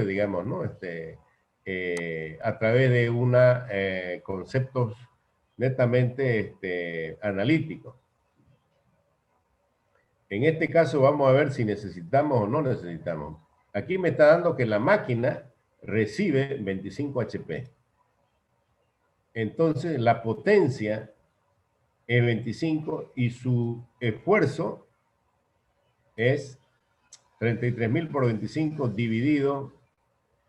digamos, ¿no? A través de una conceptos netamente analíticos. En este caso vamos a ver si necesitamos o no necesitamos. Aquí me está dando que la máquina recibe 25 HP. Entonces la potencia es 25 y su esfuerzo es 33.000 por 25 dividido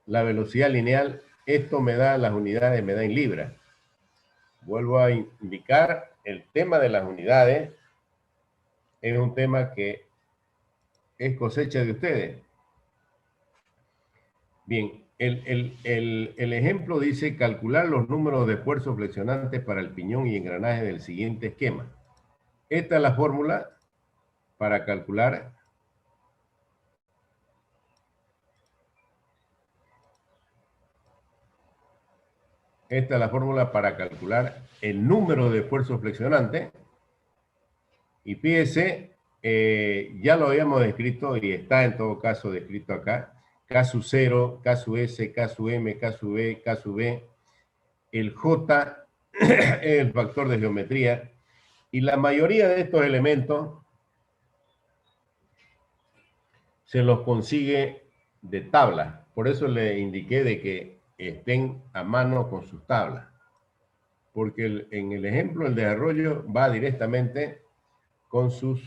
la velocidad lineal. Esto me da las unidades, me da en libras. Vuelvo a indicar, el tema de las unidades es un tema que es cosecha de ustedes. Bien, el ejemplo dice calcular los números de esfuerzos flexionantes para el piñón y engranaje del siguiente esquema. Esta es la fórmula para calcular el número de esfuerzos flexionantes. Y fíjese, ya lo habíamos descrito y está en todo caso descrito acá. K sub 0, K sub S, K sub M, K sub B, K sub B. El J es el factor de geometría. Y la mayoría de estos elementos se los consigue de tabla. Por eso le indiqué de que estén a mano con sus tablas. Porque en el ejemplo el desarrollo va directamente con sus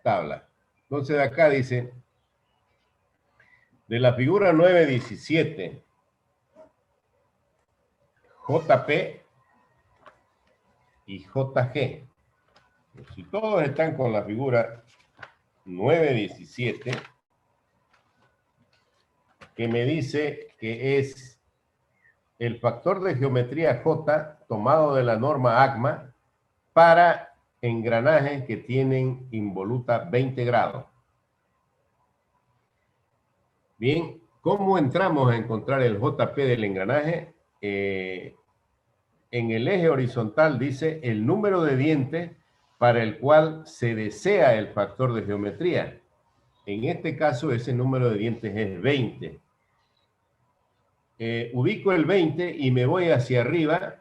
tablas. Entonces acá dice, de la figura 917, JP y JG. Si todos están con la figura 917, que me dice que es el factor de geometría J tomado de la norma ACMA para engranajes que tienen involuta 20 grados. Bien, ¿cómo entramos a encontrar el JP del engranaje? En el eje horizontal dice el número de dientes para el cual se desea el factor de geometría. En este caso, ese número de dientes es 20. Ubico el 20 y me voy hacia arriba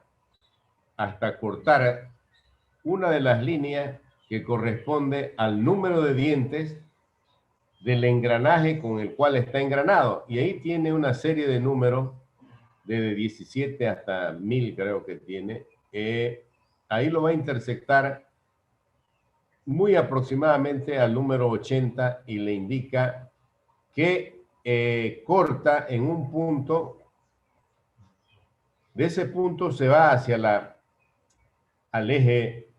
hasta cortar una de las líneas que corresponde al número de dientes del engranaje con el cual está engranado. Y ahí tiene una serie de números, desde 17 hasta 1000 creo que tiene. Ahí lo va a intersectar muy aproximadamente al número 80 y le indica que corta en un punto. De ese punto se va hacia al eje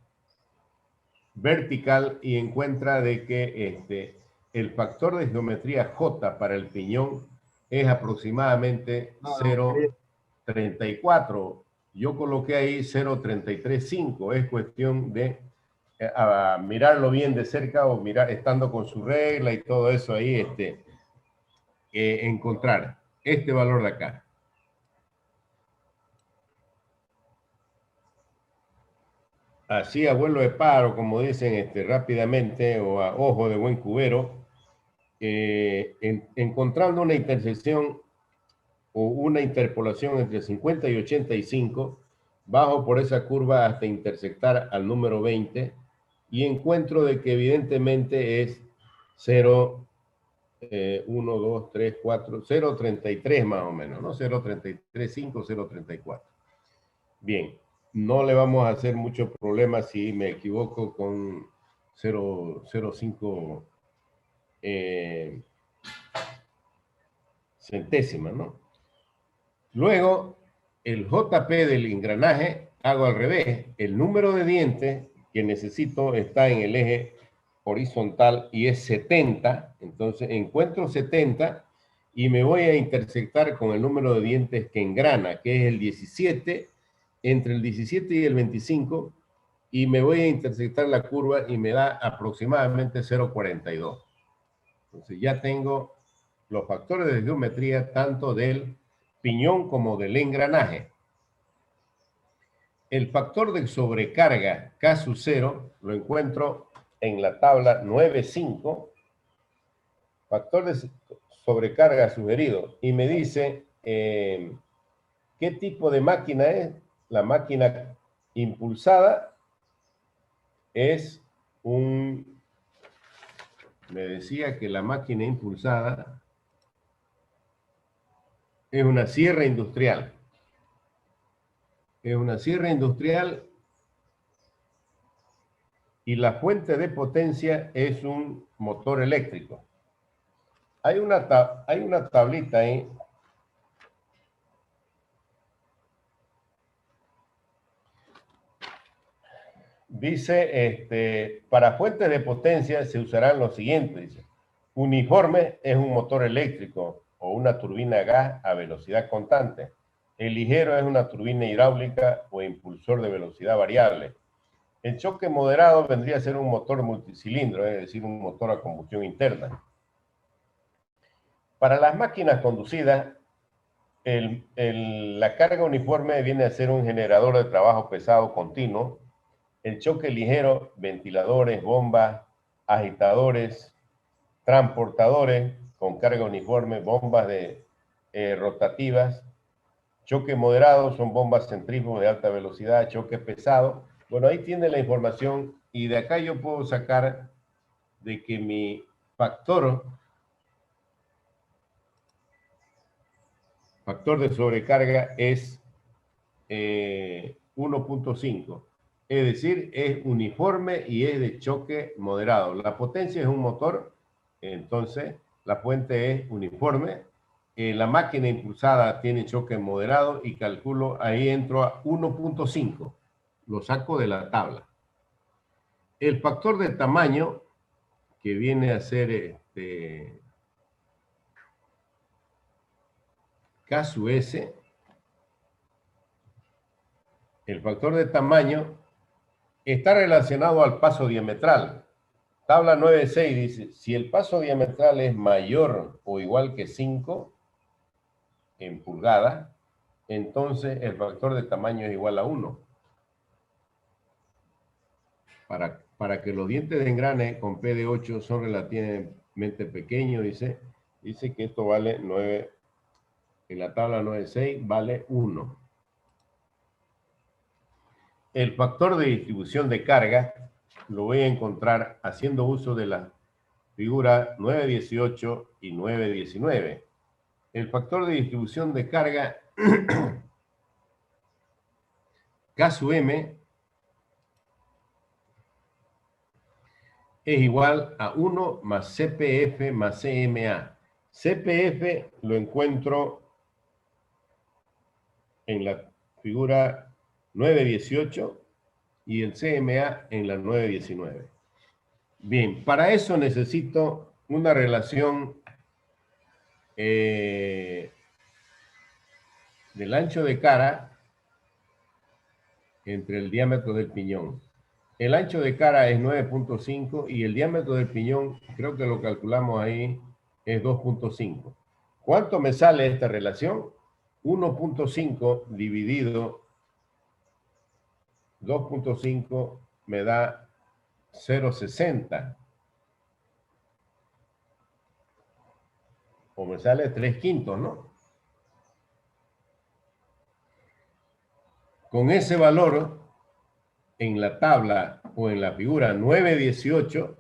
vertical y encuentra de que el factor de geometría J para el piñón es aproximadamente 0,34. Yo coloqué ahí 0,335. Es cuestión de mirarlo bien de cerca o mirar estando con su regla y todo eso ahí, encontrar este valor de acá. Así a vuelo de pájaro, como dicen rápidamente, o a ojo de buen cubero, encontrando una intersección o una interpolación entre 50 y 85, bajo por esa curva hasta intersectar al número 20 y encuentro de que evidentemente es 0, 1, 2, 3, 4, 0,33 más o menos, ¿no? 0,335, 0,34. Bien. No le vamos a hacer mucho problema si me equivoco con 0,05 centésimas, ¿no? Luego, el JP del engranaje hago al revés. El número de dientes que necesito está en el eje horizontal y es 70. Entonces, encuentro 70 y me voy a intersectar con el número de dientes que engrana, que es el 17, entre el 17 y el 25, y me voy a intersectar la curva y me da aproximadamente 0,42. Entonces ya tengo los factores de geometría tanto del piñón como del engranaje. El factor de sobrecarga K sub 0 lo encuentro en la tabla 9.5. Factor de sobrecarga sugerido y me dice qué tipo de máquina es. La máquina impulsada es me decía que la máquina impulsada es una sierra industrial. Es una sierra industrial y la fuente de potencia es un motor eléctrico. Hay una tablita ahí. Dice, para fuentes de potencia se usarán los siguientes. Dice, uniforme es un motor eléctrico o una turbina a gas a velocidad constante. El ligero es una turbina hidráulica o impulsor de velocidad variable. El choque moderado vendría a ser un motor multicilindro, es decir, un motor a combustión interna. Para las máquinas conducidas, la carga uniforme viene a ser un generador de trabajo pesado continuo. El choque ligero, ventiladores, bombas, agitadores, transportadores con carga uniforme, bombas rotativas. Choque moderado son bombas centrífugas de alta velocidad, choque pesado. Bueno, ahí tiene la información y de acá yo puedo sacar de que mi factor de sobrecarga es 1.5. Es decir, es uniforme y es de choque moderado. La potencia es un motor, entonces la fuente es uniforme. La máquina impulsada tiene choque moderado y calculo, ahí entro a 1.5. Lo saco de la tabla. El factor de tamaño, que viene a ser K sub S, el factor de tamaño está relacionado al paso diametral. Tabla 9.6 dice, si el paso diametral es mayor o igual que 5 en pulgadas, entonces el factor de tamaño es igual a 1. Para que los dientes de engrane con P de 8 son relativamente pequeños, dice que esto vale 9, en la tabla 9.6 vale 1. El factor de distribución de carga lo voy a encontrar haciendo uso de la figura 9.18 y 9.19. El factor de distribución de carga K sub M es igual a 1 más CPF más CMA. CPF lo encuentro en la figura 9.18 y el CMA en la 9.19. Bien, para eso necesito una relación del ancho de cara entre el diámetro del piñón. El ancho de cara es 9.5 y el diámetro del piñón, creo que lo calculamos ahí, es 2.5. ¿Cuánto me sale esta relación? 1.5 dividido 2.5 me da 0.60. O me sale 3/5, ¿no? Con ese valor, en la tabla o en la figura 9.18,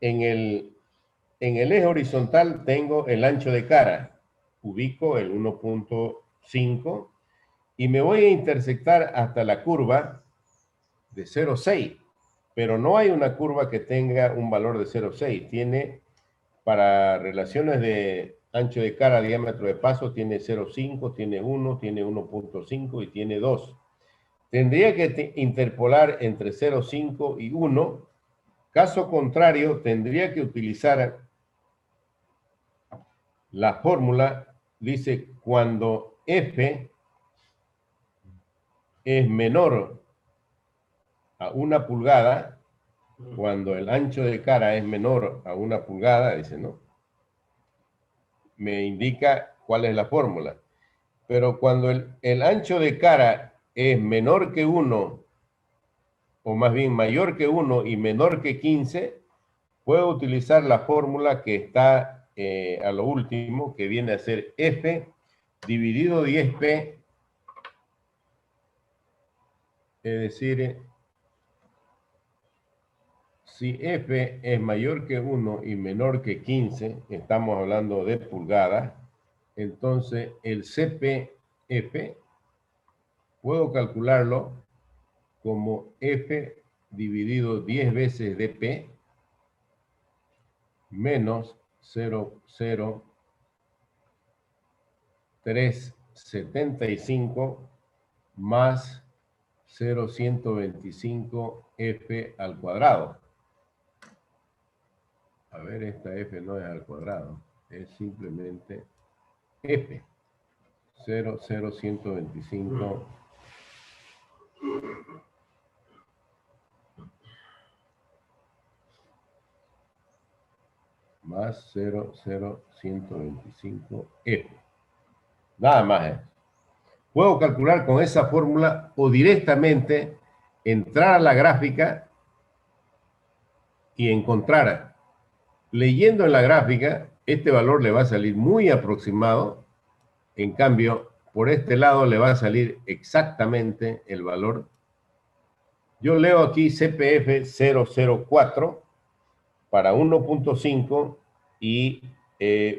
en el eje horizontal tengo el ancho de cara. Ubico el 1.5 y me voy a intersectar hasta la curva de 0.6. Pero no hay una curva que tenga un valor de 0.6. Tiene, para relaciones de ancho de cara, diámetro de paso, tiene 0.5, tiene 1, tiene 1.5 y tiene 2. Tendría que interpolar entre 0.5 y 1. Caso contrario, tendría que utilizar la fórmula, dice, cuando F es menor a 1 pulgada, cuando el ancho de cara es menor a 1 pulgada, dice, ¿no? Me indica cuál es la fórmula. Pero cuando el ancho de cara es menor que 1, o más bien mayor que 1 y menor que 15, puedo utilizar la fórmula que está a lo último, que viene a ser F dividido 10P, es decir, si F es mayor que 1 y menor que 15, estamos hablando de pulgadas, entonces el CPF puedo calcularlo como F dividido 10 veces dP menos 0,0375 más 0,125 F al cuadrado. A ver, esta F no es al cuadrado, es simplemente F. 0,125 más 0,125 F. Nada más. Puedo calcular con esa fórmula o directamente entrar a la gráfica y encontrar, leyendo en la gráfica, este valor le va a salir muy aproximado. En cambio, por este lado le va a salir exactamente el valor. Yo leo aquí CPF 004 para 1.5 y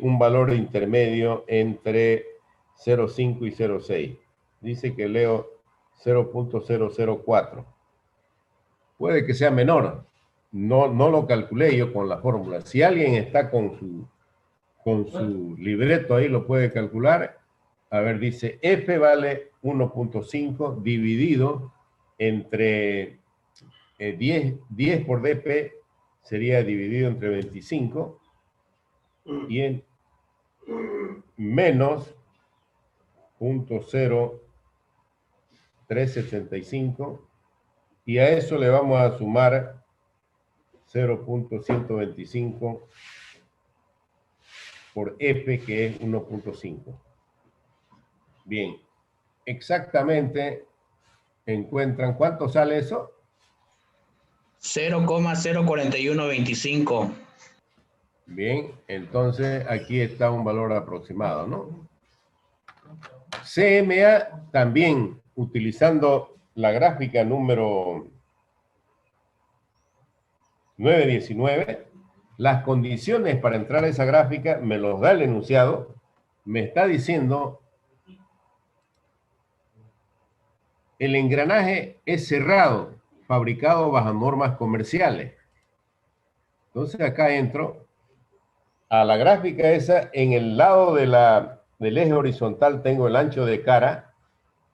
un valor intermedio entre 0.5 y 0.6. Dice que leo 0.004. Puede que sea menor. No lo calculé yo con la fórmula. Si alguien está con su libreto ahí, lo puede calcular. A ver, dice F vale 1.5 dividido entre 10 por dP sería dividido entre 25 y en menos 0.0375 y a eso le vamos a sumar 0.125 por F, que es 1.5. Bien, exactamente encuentran, ¿cuánto sale eso? 0,04125. Bien, entonces aquí está un valor aproximado, ¿no? CMA también, utilizando la gráfica número 919, las condiciones para entrar a esa gráfica me los da el enunciado, me está diciendo el engranaje es cerrado, fabricado bajo normas comerciales. Entonces acá entro a la gráfica esa, en el lado del eje horizontal tengo el ancho de cara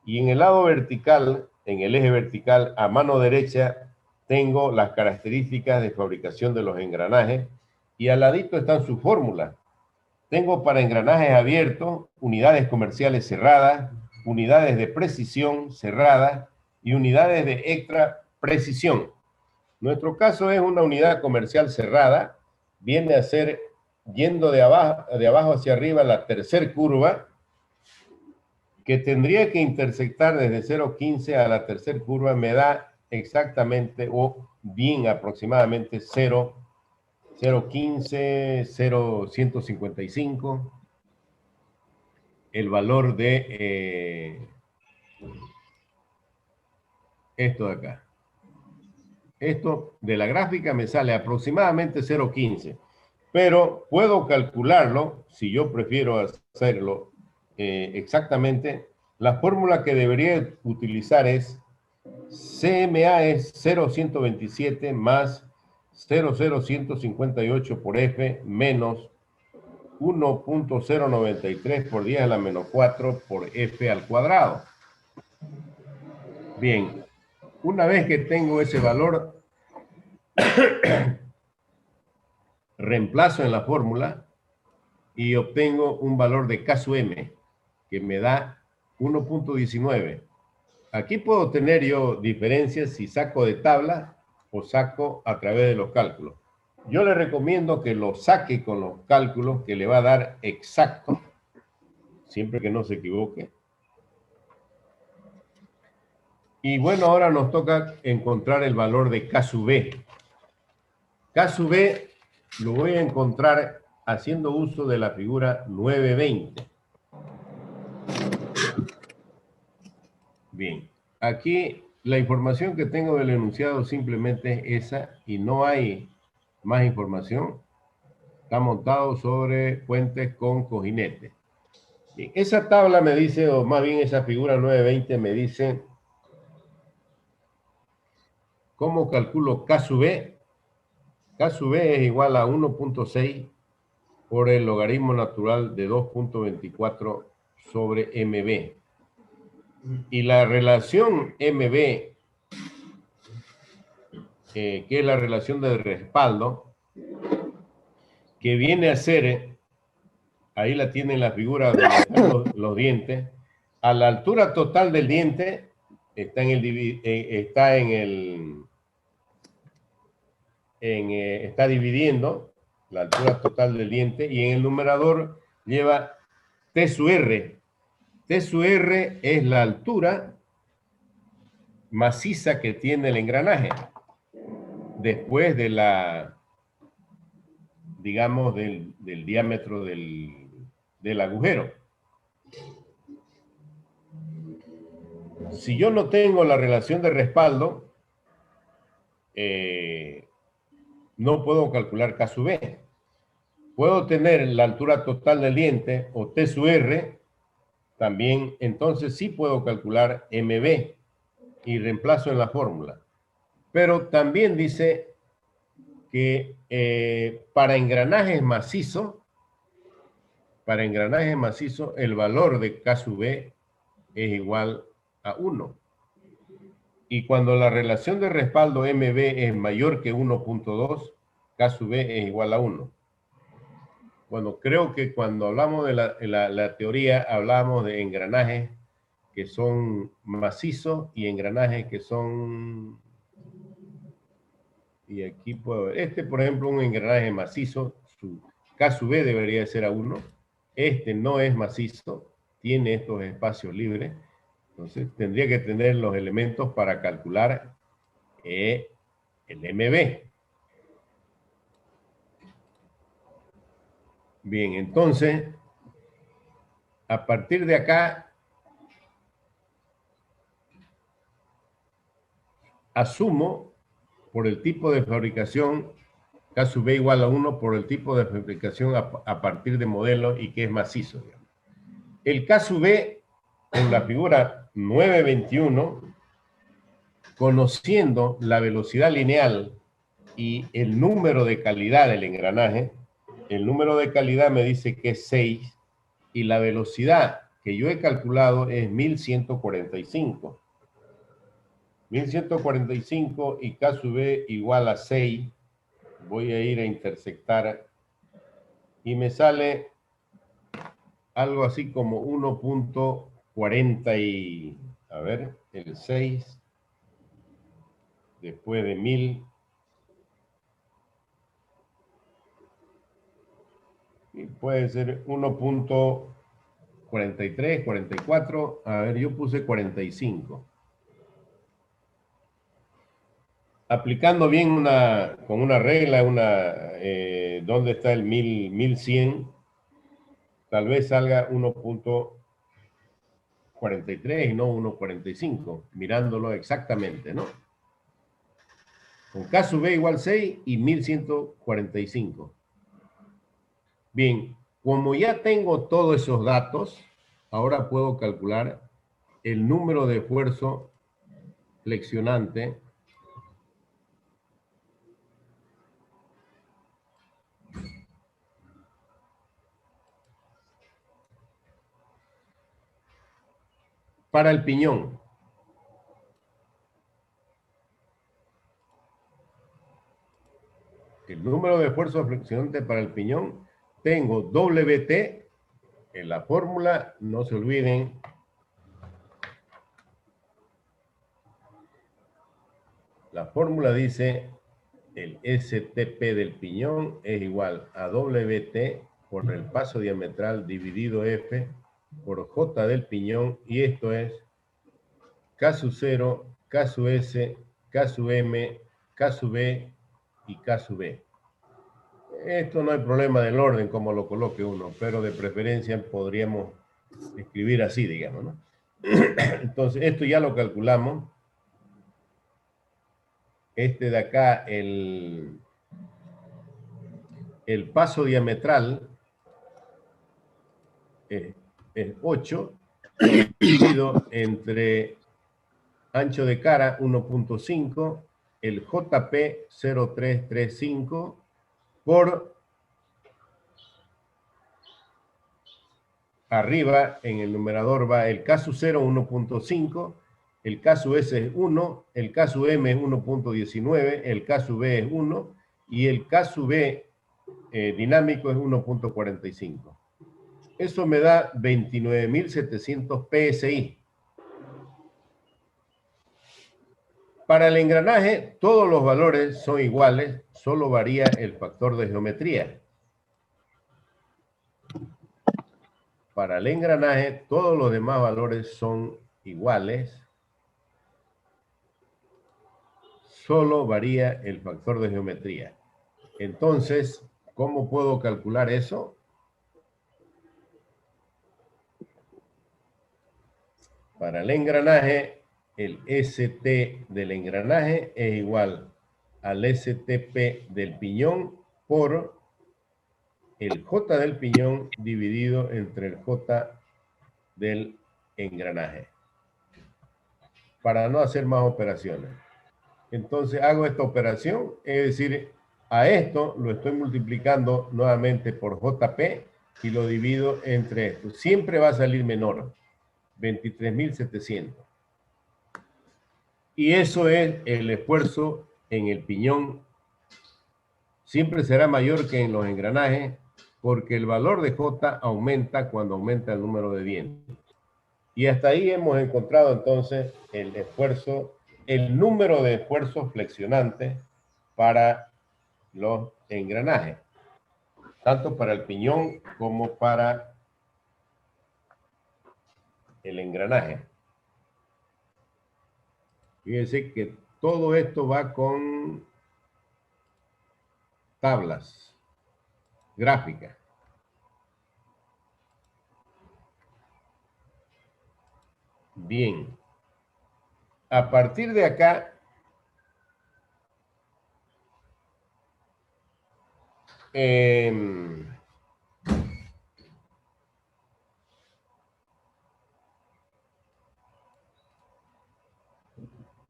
y en el lado vertical, en el eje vertical a mano derecha, tengo las características de fabricación de los engranajes y al ladito están sus fórmulas. Tengo para engranajes abiertos, unidades comerciales cerradas, unidades de precisión cerradas y unidades de extra precisión. Nuestro caso es una unidad comercial cerrada, viene a ser, yendo de abajo hacia arriba, la tercera curva, que tendría que intersectar desde 0.15 a la tercera curva, me da exactamente o bien aproximadamente 0.15, 0.155, el valor de esto de acá. Esto de la gráfica me sale aproximadamente 0.15, pero puedo calcularlo, si yo prefiero hacerlo exactamente. La fórmula que debería utilizar es CMA es 0.127 más 0.0158 por F menos 1.093 por 10 a la menos 4 por F al cuadrado. Bien, una vez que tengo ese valor, reemplazo en la fórmula y obtengo un valor de K sub M que me da 1.19. Aquí puedo tener yo diferencias si saco de tabla o saco a través de los cálculos. Yo le recomiendo que lo saque con los cálculos, que le va a dar exacto, siempre que no se equivoque. Y bueno, ahora nos toca encontrar el valor de K sub B. K sub B lo voy a encontrar haciendo uso de la figura 920. Bien, aquí la información que tengo del enunciado simplemente es esa y no hay más información. Está montado sobre puentes con cojinetes. Bien, esa tabla me dice, o más bien esa figura 920 me dice cómo calculo K sub B. K sub B es igual a 1.6 por el logaritmo natural de 2.24 sobre MB. Y la relación MB, que es la relación de respaldo, que viene a ser, ahí la tienen la figura donde están los dientes, a la altura total del diente está está dividiendo la altura total del diente y en el numerador lleva T sub R. T sub R es la altura maciza que tiene el engranaje después de la, digamos, del diámetro del agujero. Si yo no tengo la relación de respaldo, no puedo calcular K sub B. Puedo tener la altura total del diente o T sub R, también entonces sí puedo calcular MB y reemplazo en la fórmula. Pero también dice que para engranajes macizos, el valor de K sub B es igual a 1. Y cuando la relación de respaldo MB es mayor que 1.2, K sub B es igual a 1. Bueno, creo que cuando hablamos de la teoría, hablamos de engranajes que son macizos y engranajes que son... Y aquí puedo ver, este por ejemplo, un engranaje macizo, su K sub B debería ser a 1. Este no es macizo, tiene estos espacios libres. Entonces tendría que tener los elementos para calcular el MB. Bien, entonces, a partir de acá, asumo por el tipo de fabricación, K sub B igual a 1 por el tipo de fabricación a partir de modelo y que es macizo. Digamos. El K sub B, en la figura 921, conociendo la velocidad lineal y el número de calidad del engranaje, el número de calidad me dice que es 6 y la velocidad que yo he calculado es 1145. 1145 y K sub B igual a 6. Voy a ir a intersectar y me sale algo así como 1.40 y... A ver, el 6 después de 1000... Y puede ser 1.43, 44. A ver, yo puse 45. Aplicando bien con una regla, ¿dónde está el 1100? Tal vez salga 1.43 y no 1.45, mirándolo exactamente, ¿no? Con K sub B igual 6 y 1145. Bien, como ya tengo todos esos datos, ahora puedo calcular el número de esfuerzo flexionante para el piñón. El número de esfuerzo flexionante para el piñón, tengo WT en la fórmula, no se olviden. La fórmula dice el STP del piñón es igual a WT por el paso diametral dividido F por J del piñón, y esto es K sub 0, K sub S, K sub M, K sub B y K sub B. Esto no hay problema del orden como lo coloque uno, pero de preferencia podríamos escribir así, digamos, ¿no? Entonces, esto ya lo calculamos. Este de acá, el paso diametral es 8, dividido entre ancho de cara 1.5, el JP 0335 por arriba, en el numerador va el caso 0 1.5, el caso S es 1, el caso M es 1.19, el caso B es 1 y el caso B dinámico es 1.45. Eso me da 29.700 PSI. Para el engranaje, todos los valores son iguales, solo varía el factor de geometría. Para el engranaje, todos los demás valores son iguales, solo varía el factor de geometría. Entonces, ¿cómo puedo calcular eso? Para el engranaje, el ST del engranaje es igual al STP del piñón por el J del piñón dividido entre el J del engranaje. Para no hacer más operaciones. Entonces hago esta operación, es decir, a esto lo estoy multiplicando nuevamente por JP y lo divido entre esto. Siempre va a salir menor, 23.700. Y eso es el esfuerzo en el piñón. Siempre será mayor que en los engranajes porque el valor de J aumenta cuando aumenta el número de dientes. Y hasta ahí hemos encontrado entonces el esfuerzo, el número de esfuerzos flexionantes para los engranajes, tanto para el piñón como para el engranaje. Fíjense que todo esto va con tablas gráficas. Bien. A partir de acá,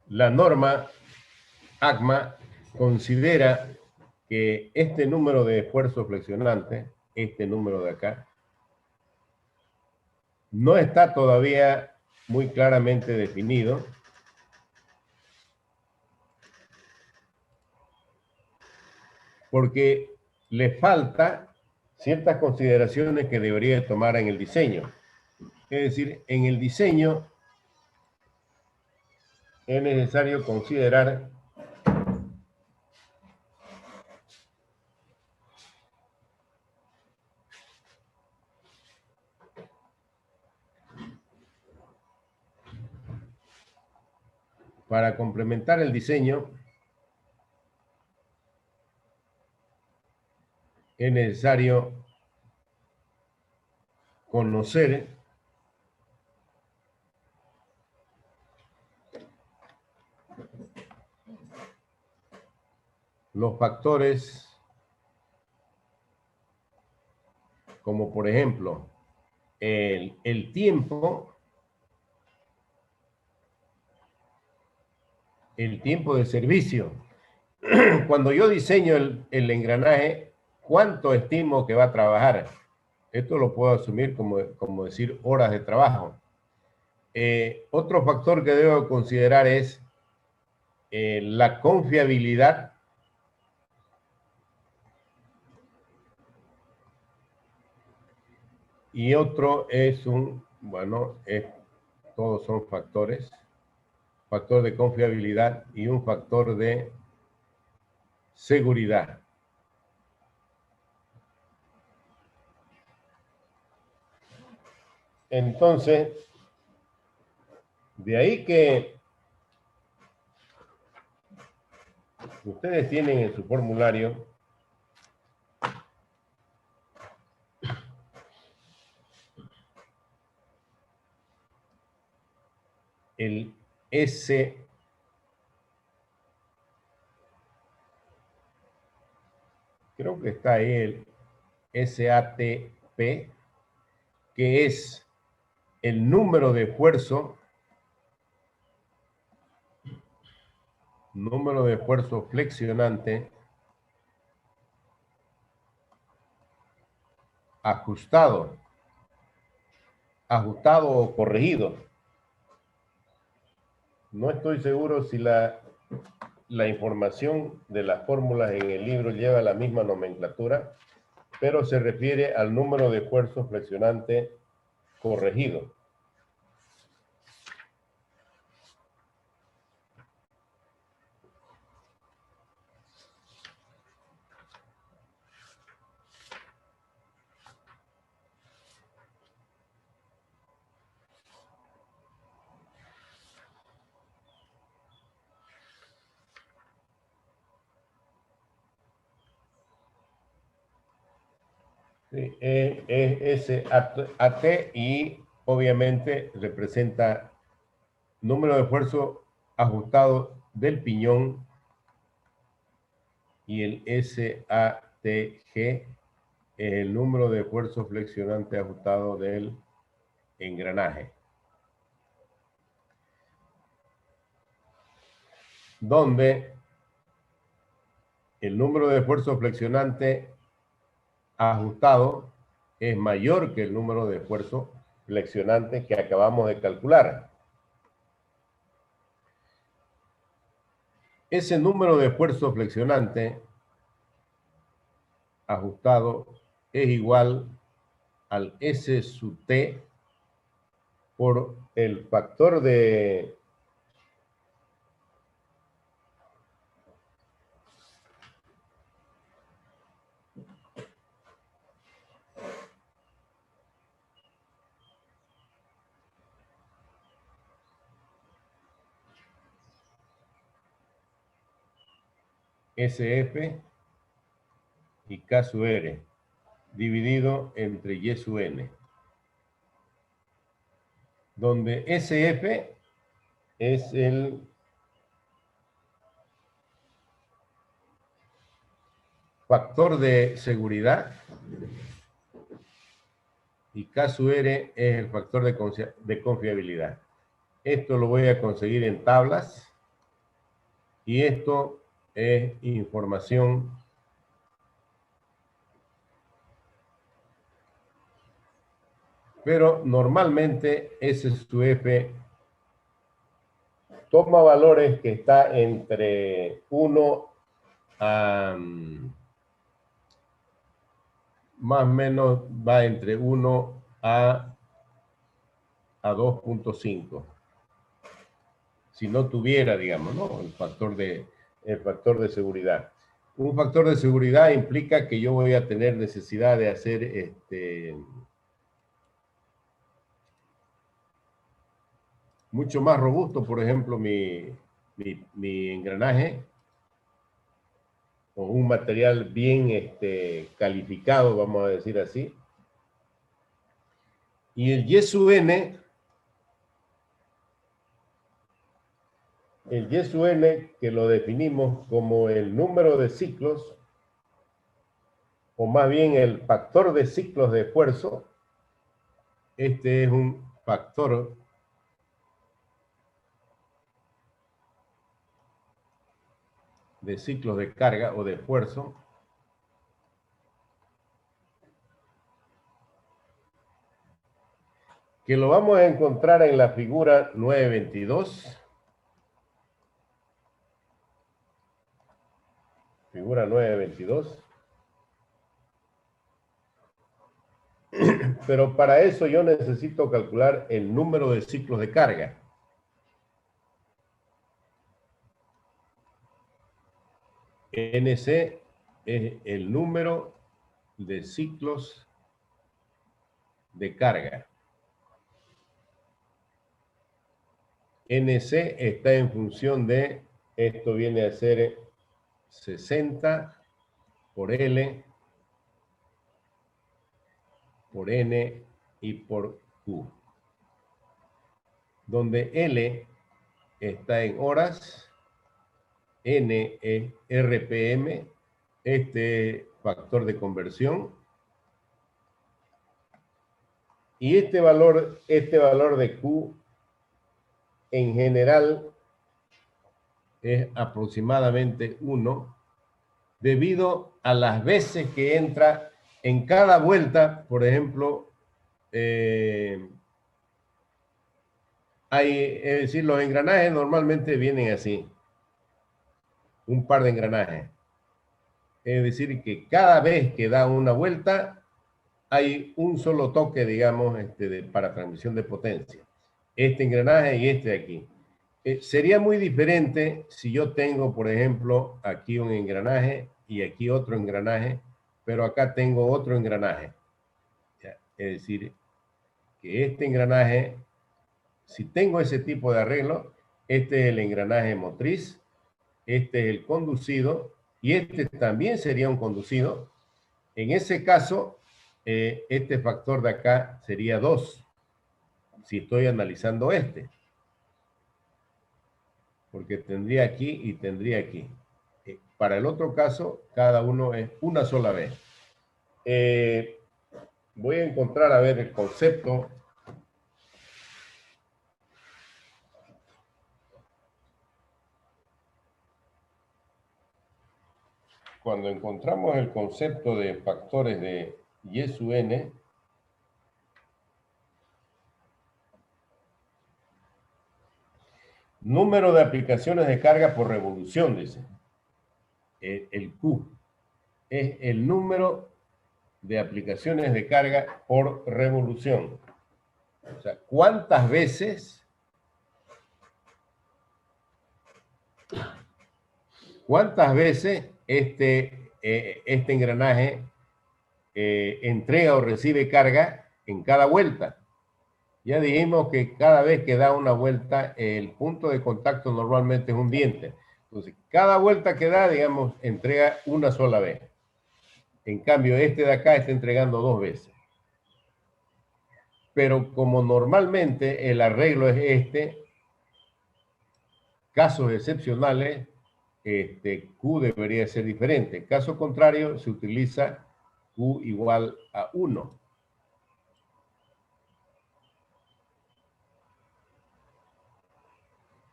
la norma ACMA considera que este número de esfuerzos flexionantes, este número de acá, no está todavía muy claramente definido, porque le falta ciertas consideraciones que debería tomar en el diseño. Es decir, en el diseño es necesario considerar para complementar el diseño es necesario conocer los factores como por ejemplo el tiempo de servicio. Cuando yo diseño el engranaje, ¿cuánto estimo que va a trabajar? Esto lo puedo asumir como decir horas de trabajo. Otro factor que debo considerar es la confiabilidad y otro es todos son factores, factor de confiabilidad y un factor de seguridad. Entonces, de ahí que ustedes tienen en su formulario el S, creo que está ahí el SATP, que es el número de esfuerzo flexionante ajustado o corregido. No estoy seguro si la información de las fórmulas en el libro lleva la misma nomenclatura, pero se refiere al número de esfuerzo flexionante corregido. Sí, es AT y obviamente representa número de esfuerzo ajustado del piñón, y el SATG es el número de esfuerzo flexionante ajustado del engranaje, donde el número de esfuerzo flexionante ajustado es mayor que el número de esfuerzo flexionante que acabamos de calcular. Ese número de esfuerzo flexionante ajustado es igual al S sub T por el factor de SF y K sub R dividido entre Y sub N, donde SF es el factor de seguridad y K sub R es el factor de confiabilidad. Esto lo voy a conseguir en tablas y esto es información pero normalmente S sub F toma valores que está entre 1 a más o menos va entre 1 a 2.5. Si no tuviera, digamos, ¿no? el factor de seguridad. Un factor de seguridad implica que yo voy a tener necesidad de hacer mucho más robusto, por ejemplo, mi engranaje, o un material bien calificado, vamos a decir así. Y el Y sub N, que lo definimos como el número de ciclos, o más bien el factor de ciclos de esfuerzo, este es un factor de ciclos de carga o de esfuerzo que lo vamos a encontrar en la figura 922. Figura 922. Pero para eso yo necesito calcular el número de ciclos de carga. NC es el número de ciclos de carga. NC está en función de, esto viene a ser 60 por L por N y por Q. donde L está en horas, N es RPM, este factor de conversión, y este valor de Q en general es aproximadamente 1, debido a las veces que entra en cada vuelta. Por ejemplo, es decir, los engranajes normalmente vienen así, un par de engranajes. Es decir, que cada vez que da una vuelta, hay un solo toque, digamos, para transmisión de potencia. Este engranaje y este de aquí. Sería muy diferente si yo tengo, por ejemplo, aquí un engranaje y aquí otro engranaje, pero acá tengo otro engranaje. Es decir, que este engranaje, si tengo ese tipo de arreglo, este es el engranaje motriz, este es el conducido y este también sería un conducido. En ese caso, este factor de acá sería 2, si estoy analizando este, porque tendría aquí y tendría aquí. Para el otro caso, cada uno es una sola vez. Voy a encontrar, a ver, el concepto. Cuando encontramos el concepto de factores de Y sub n, número de aplicaciones de carga por revolución, dice. El Q es el número de aplicaciones de carga por revolución. O sea, ¿cuántas veces este engranaje entrega o recibe carga en cada vuelta? Ya dijimos que cada vez que da una vuelta, el punto de contacto normalmente es un diente. Entonces, cada vuelta que da, digamos, entrega una sola vez. En cambio, este de acá está entregando 2 veces. Pero como normalmente el arreglo es casos excepcionales, Q debería ser diferente. Caso contrario, se utiliza Q igual a 1.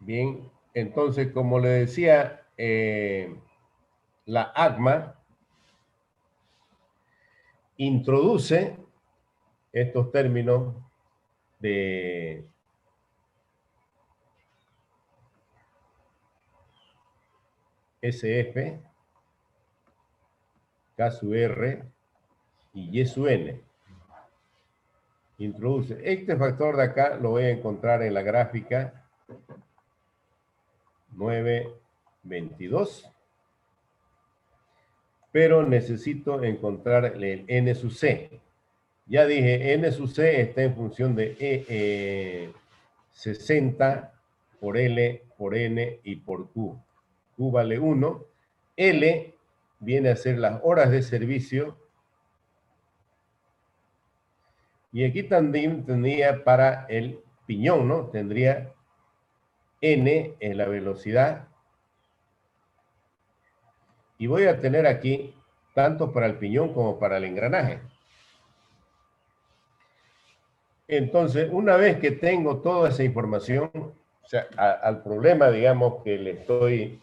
Bien, entonces, como le decía, la ACMA introduce estos términos de SF, K sub R y Y sub N. Introduce este factor de acá, lo voy a encontrar en la gráfica 922, pero necesito encontrar el N sub C. Ya dije, N sub C está en función de 60 por L, por N y por Q. Q vale 1. L viene a ser las horas de servicio. Y aquí también tendría para el piñón, ¿no? Tendría N es la velocidad. Y voy a tener aquí tanto para el piñón como para el engranaje. Entonces, una vez que tengo toda esa información, o sea, al problema, digamos, que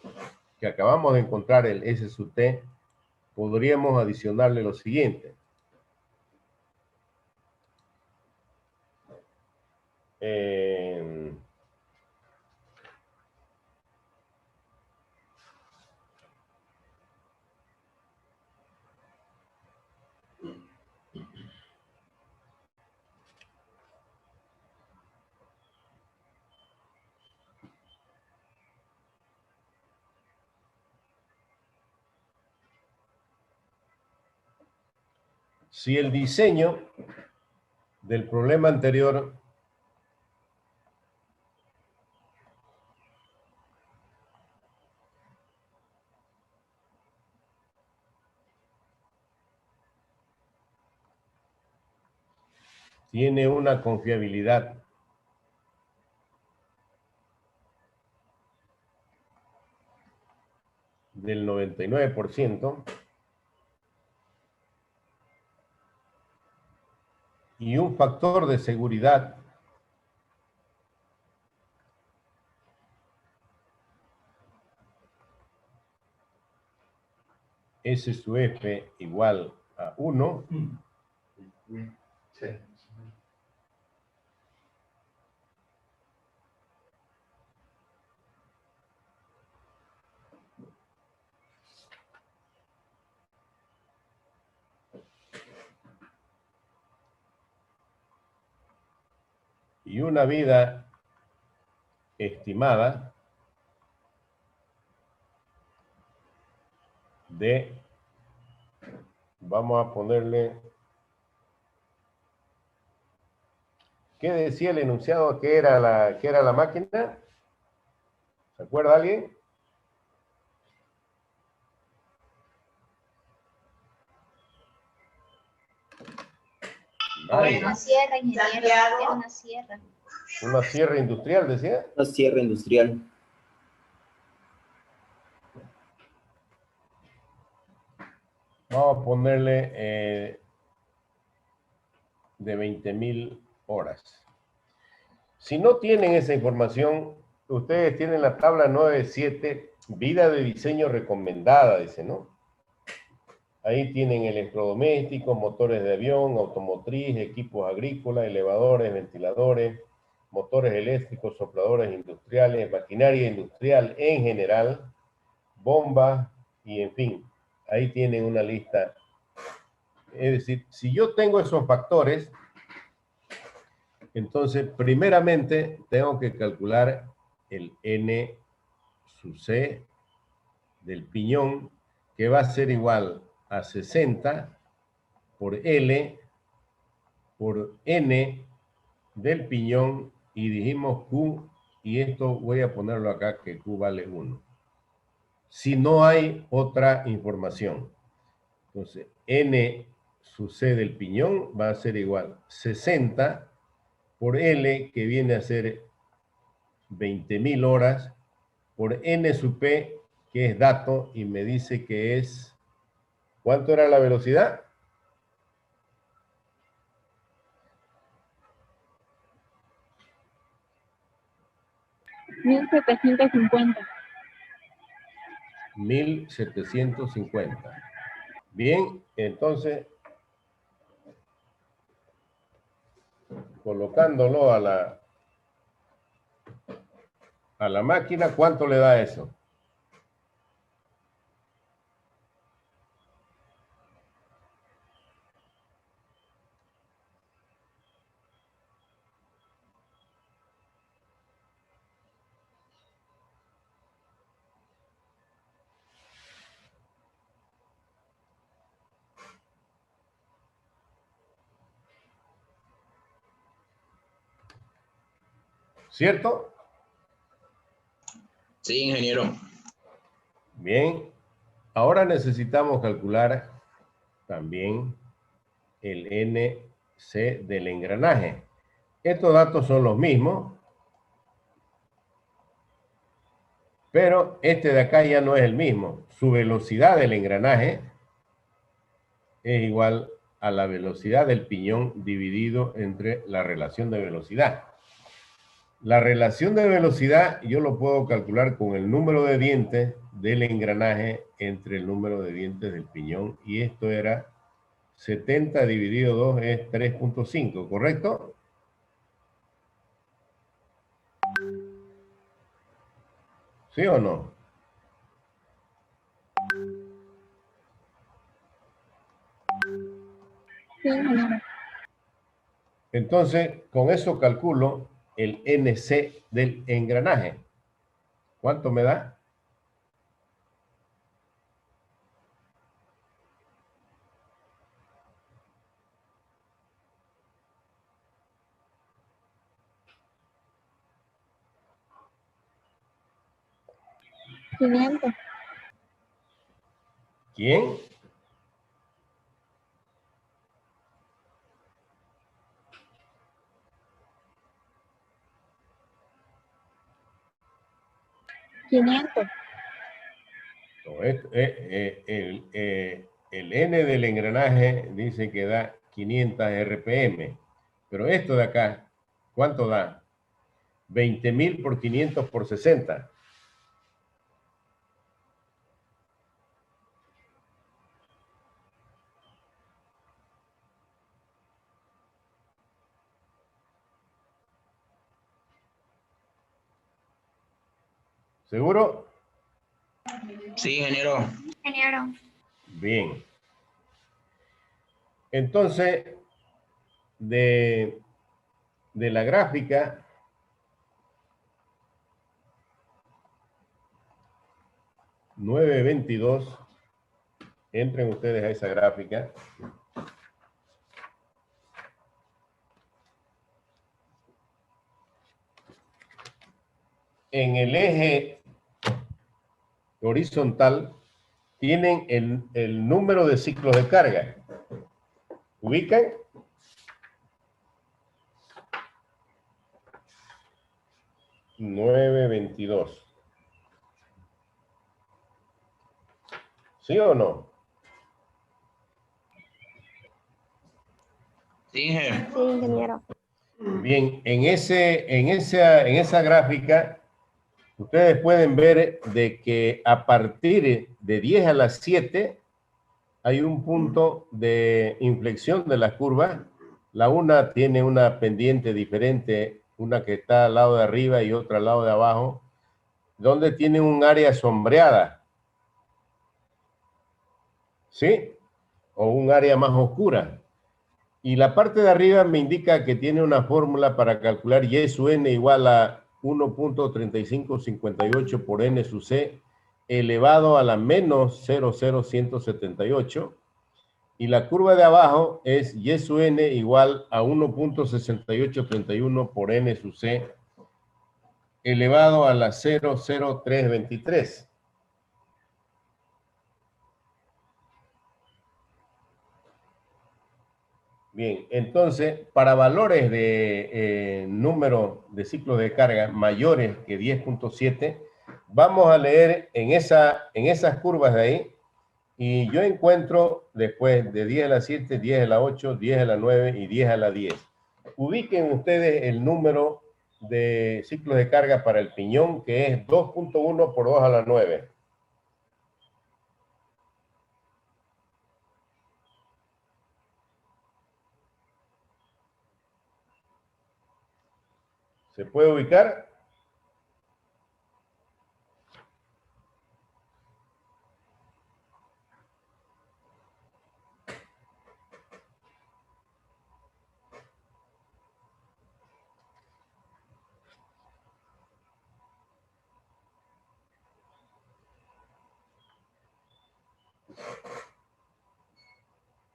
acabamos de encontrar, el S sub T, podríamos adicionarle lo siguiente. Si el diseño del problema anterior tiene una confiabilidad del 99%. Y un factor de seguridad S sub F igual a 1. Y una vida estimada de, vamos a ponerle, ¿qué decía el enunciado que era la máquina? ¿Se acuerda alguien? Una sierra, ingeniero, era una sierra. Una sierra industrial, decía. Una sierra industrial. Vamos a ponerle de 20.000 horas. Si no tienen esa información, ustedes tienen la tabla 9.7, vida de diseño recomendada, dice, ¿no? Ahí tienen electrodomésticos, motores de avión, automotriz, equipos agrícolas, elevadores, ventiladores, motores eléctricos, sopladores industriales, maquinaria industrial en general, bombas y en fin, ahí tienen una lista. Es decir, si yo tengo esos factores, entonces primeramente tengo que calcular el N sub C del piñón, que va a ser igual a 60 por L por N del piñón, y dijimos Q, y esto voy a ponerlo acá, que Q vale 1. Si no hay otra información. Entonces, N sub C del piñón va a ser igual 60 por L, que viene a ser 20.000 horas, por N sub P, que es dato, y me dice que es, ¿cuánto era la velocidad? 1750. 1750. Bien, entonces, colocándolo a la máquina, ¿cuánto le da eso? ¿Cierto? Sí, ingeniero. Bien, ahora necesitamos calcular también el NC del engranaje. Estos datos son los mismos, pero este de acá ya no es el mismo. Su velocidad del engranaje es igual a la velocidad del piñón dividido entre la relación de velocidad. La relación de velocidad yo lo puedo calcular con el número de dientes del engranaje entre el número de dientes del piñón, y esto era 70 dividido 2 es 3.5, ¿correcto? ¿Sí o no? Sí, ingeniero. Entonces, con eso calculo el NC del engranaje. ¿Cuánto me da? $500. ¿Quién? $500. el N del engranaje dice que da 500 RPM, pero esto de acá, ¿cuánto da? 20.000 por 500 por 60. ¿Seguro? Sí, ingeniero. Ingeniero. Bien. Entonces, de la gráfica, (922), entren ustedes a esa gráfica. En el eje horizontal tienen el número de ciclos de carga. ¿Ubican? (922). ¿Sí o no? Sí, ingeniero. Sí, ingeniero. Bien, en esa gráfica, ustedes pueden ver de que a partir de 10 a las 7 hay un punto de inflexión de las curvas. La una tiene una pendiente diferente, una que está al lado de arriba y otra al lado de abajo, donde tiene un área sombreada, ¿sí? O un área más oscura. Y la parte de arriba me indica que tiene una fórmula para calcular Y sub n igual a 1.3558 por N sub C elevado a la menos 0,0178. Y la curva de abajo es Y sub n igual a 1.6831 por N sub C elevado a la 0,0323. Bien, entonces, para valores de número de ciclos de carga mayores que 10.7, vamos a leer en esas curvas de ahí, y yo encuentro después de 10 a la 7, 10 a la 8, 10 a la 9 y 10 a la 10. Ubiquen ustedes el número de ciclos de carga para el piñón, que es 2.1 por 2 a la 9. ¿Se puede ubicar?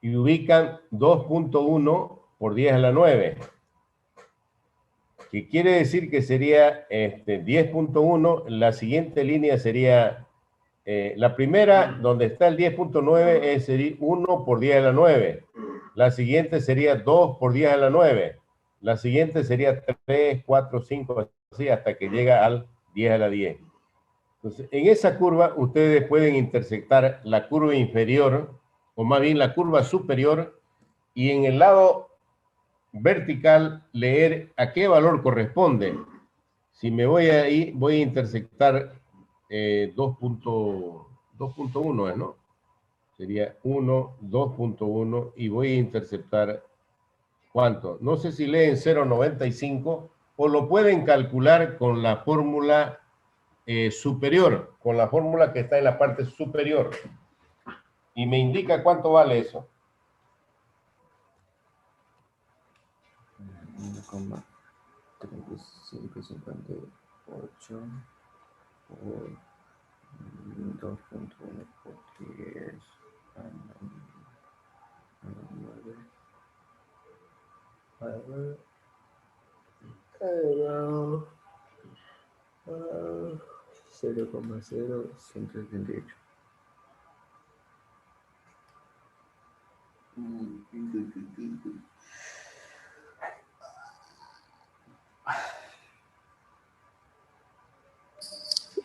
Y ubican 2.1 por 10 a la 9. Que quiere decir que sería 10.1, la siguiente línea sería, la primera donde está el 10.9 sería 1 por 10 a la 9, la siguiente sería 2 por 10 a la 9, la siguiente sería 3, 4, 5, así hasta que llega al 10 a la 10. Entonces, en esa curva ustedes pueden intersectar la curva inferior, o más bien la curva superior, y en el lado vertical leer a qué valor corresponde. Si me voy a ir, voy a intersectar 2.1, ¿no? Sería 1, 2.1 y voy a interceptar ¿cuánto? No sé si leen 0.95 o lo pueden calcular con la fórmula superior, con la fórmula que está en la parte superior. Y me indica cuánto vale eso. 1,3558 por 2.1 por 10 a la 9. A ver. 0,0178.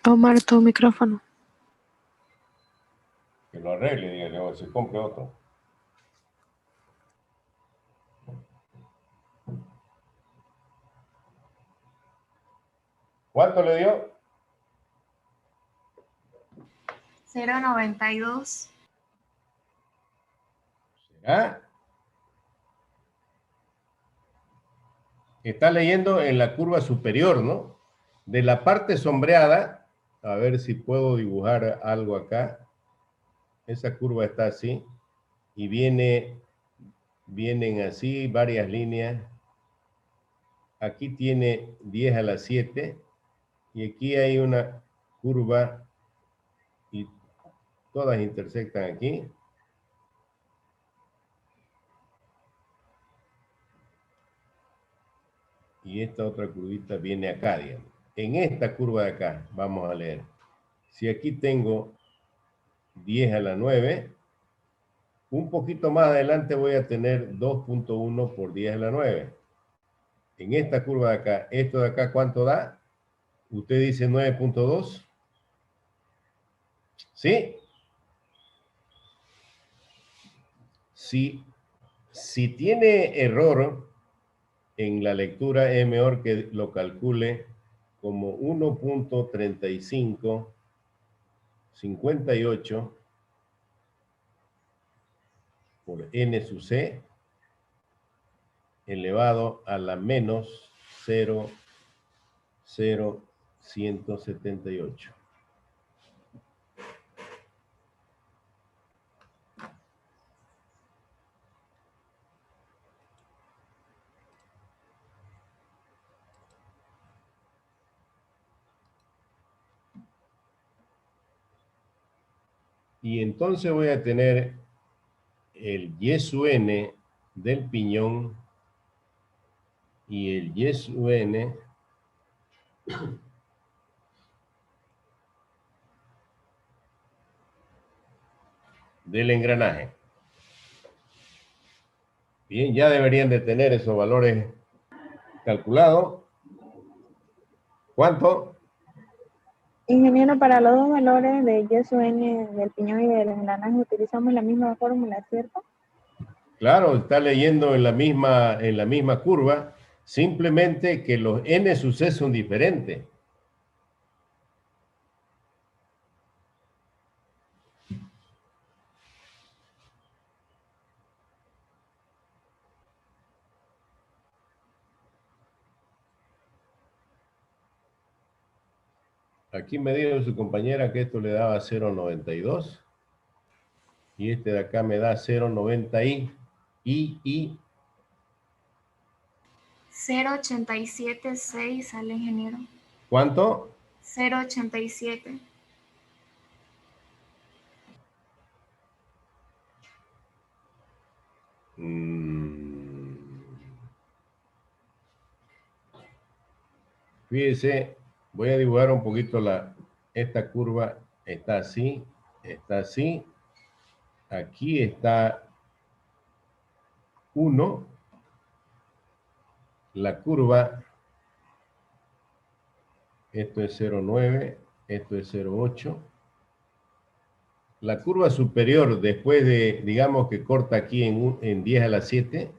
Omar, tu micrófono. arregle, dígale, o se compre otro. ¿Cuánto le dio? 0,92. ¿Será? Está leyendo en la curva superior, ¿no? De la parte sombreada, a ver si puedo dibujar algo acá. Esa curva está así y vienen así varias líneas. Aquí tiene 10 a la 7 y aquí hay una curva y todas intersectan aquí. Y esta otra curvita viene acá, digamos. En esta curva de acá, vamos a leer. Si aquí tengo 10 a la 9, un poquito más adelante voy a tener 2.1 por 10 a la 9. En esta curva de acá, esto de acá, ¿cuánto da? Usted dice 9.2. ¿Sí? Si tiene error en la lectura, es mejor que lo calcule como 1.3558 por n sub c elevado a la menos 0,0178. Y entonces voy a tener el y sub n del piñón y el y sub n del engranaje. Bien, ya deberían de tener esos valores calculados. ¿Cuánto? Ingeniero, para los dos valores de Y sub n del piñón y del engranaje utilizamos la misma fórmula, ¿cierto? Claro, está leyendo en la misma curva, simplemente que los n sub c son diferentes. Aquí me dijo su compañera que esto le daba 0,92 y este de acá me da 0,90 y 0,876 sale, ingeniero. ¿cuánto? 0,87. Fíjese, voy a dibujar un poquito esta curva, está así, aquí está 1, la curva, esto es 0,9, esto es 0,8. La curva superior, después de, digamos que corta aquí en 10 a la 7,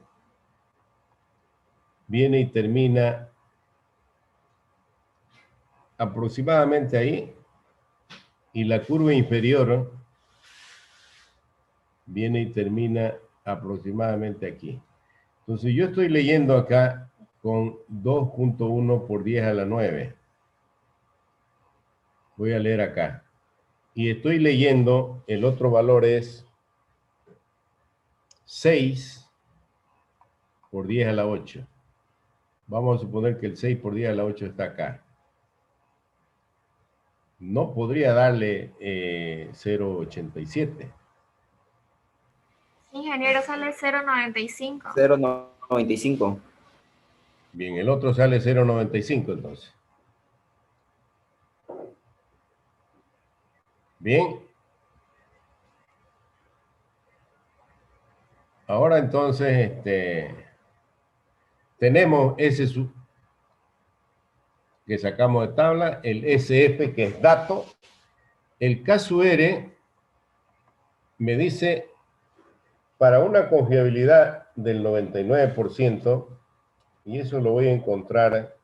viene y termina aproximadamente ahí, y la curva inferior viene y termina aproximadamente aquí. Entonces yo estoy leyendo acá con 2.1 por 10 a la 9. Voy a leer acá. Y estoy leyendo, el otro valor es 6 por 10 a la 8. Vamos a suponer que el 6 por 10 a la 8 está acá. No podría darle 0,87. Ingeniero, sale 0,95. 0,95. Bien, el otro sale 0,95 entonces. Bien. Ahora entonces, tenemos ese que sacamos de tabla, el SF que es dato, el K sub R me dice, para una confiabilidad del 99%, y eso lo voy a encontrar,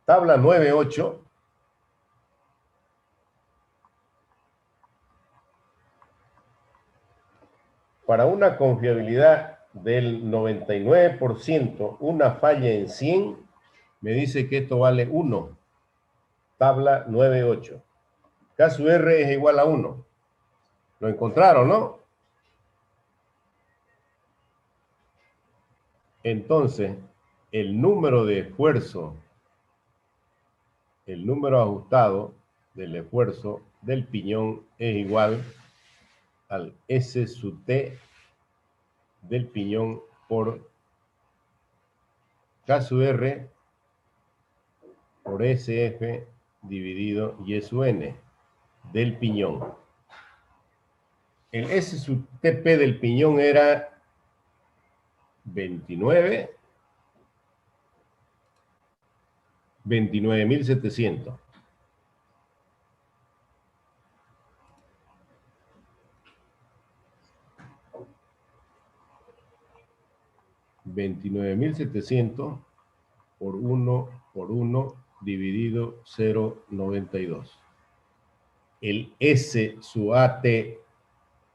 tabla 9.8, para una confiabilidad del 99%, una falla en 100, me dice que esto vale 1. Tabla 9.8. Caso R es igual a 1. ¿Lo encontraron, no? Entonces, el número de esfuerzo, el número ajustado del esfuerzo del piñón es igual al S sub T del piñón por K sub R por SF dividido Y sub N del piñón. El S sub TP del piñón era 29.700. $29.700 por 1 dividido 0.92. El S sub AT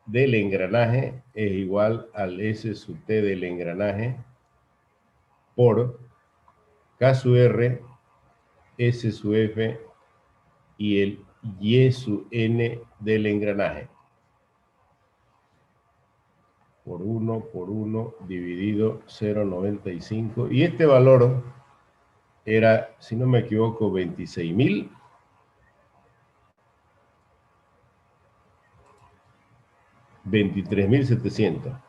del engranaje es igual al S sub T del engranaje por K sub R, S sub F y el Y sub N del engranaje. Por 1 dividido 0.95. Y este valor era, si no me equivoco, 26.000. 23.700.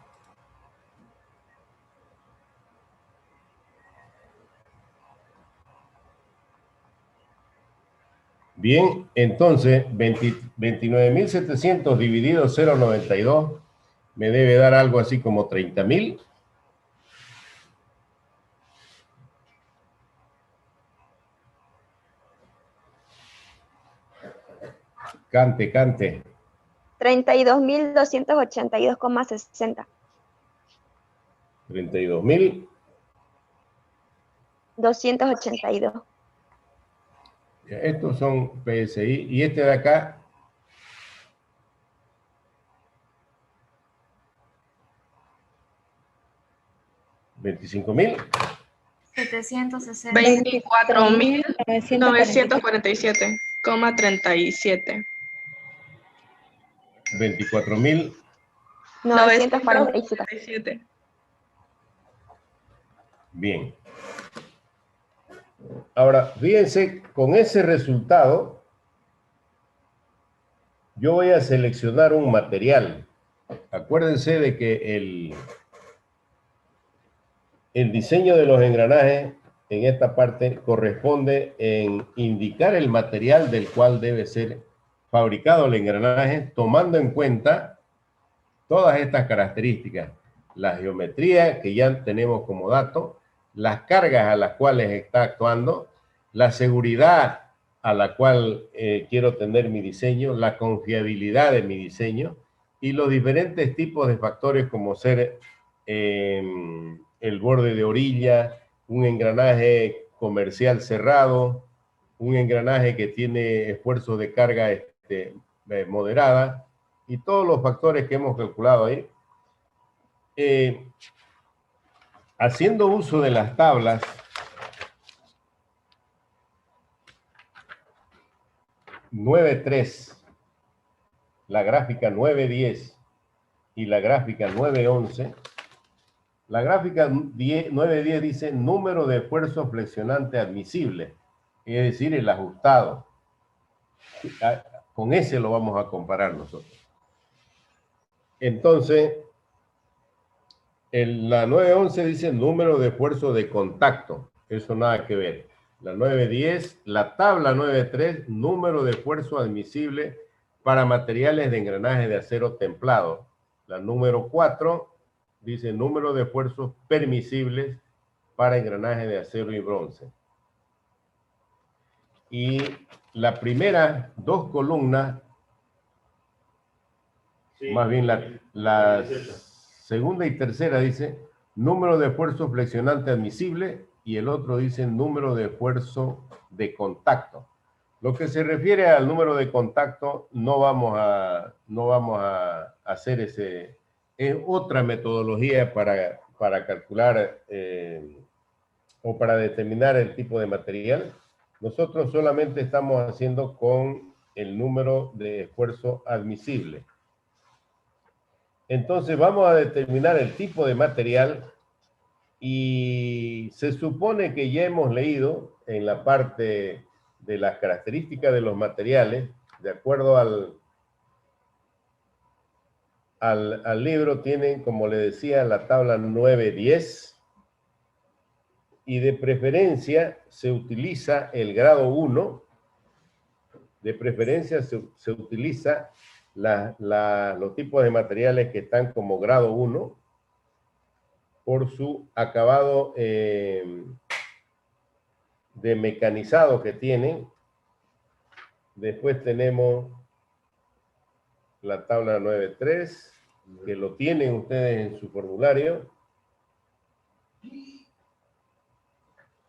Bien, entonces 29.700 dividido 0.92 me debe dar algo así como 30.000. Cante. 32.282,60. 32.000. 282. Estos son PSI. Y este de acá. $25.000. 760. 24.947,37. 947. Bien. Ahora, fíjense, con ese resultado, yo voy a seleccionar un material. Acuérdense de que el diseño de los engranajes en esta parte corresponde en indicar el material del cual debe ser fabricado el engranaje, tomando en cuenta todas estas características. La geometría que ya tenemos como dato, las cargas a las cuales está actuando, la seguridad a la cual quiero tener mi diseño, la confiabilidad de mi diseño y los diferentes tipos de factores como ser el borde de orilla, un engranaje comercial cerrado, un engranaje que tiene esfuerzo de carga moderada y todos los factores que hemos calculado ahí. Haciendo uso de las tablas, (9.3), la gráfica 9.10 y la gráfica 9.11, la gráfica 9.10 dice número de esfuerzo flexionante admisible, es decir, el ajustado. Con ese lo vamos a comparar nosotros. Entonces, la 9.11 dice número de esfuerzo de contacto. Eso nada que ver. La 9.10, la tabla 9.3, número de esfuerzo admisible para materiales de engranaje de acero templado. La número 4 dice número de esfuerzos permisibles para engranaje de acero y bronce. Y la primera dos columnas Más bien la segunda y tercera dice número de esfuerzo flexionante admisible y el otro dice número de esfuerzo de contacto. Lo que se refiere al número de contacto no vamos a hacer ese... Es otra metodología para calcular o para determinar el tipo de material. Nosotros solamente estamos haciendo con el número de esfuerzo admisible. Entonces vamos a determinar el tipo de material y se supone que ya hemos leído en la parte de las características de los materiales, de acuerdo al libro, tienen, como le decía, la tabla 9-10 y de preferencia se utiliza el grado 1, de preferencia se utiliza los tipos de materiales que están como grado 1 por su acabado de mecanizado que tienen. Después tenemos la tabla 9.3, que lo tienen ustedes en su formulario.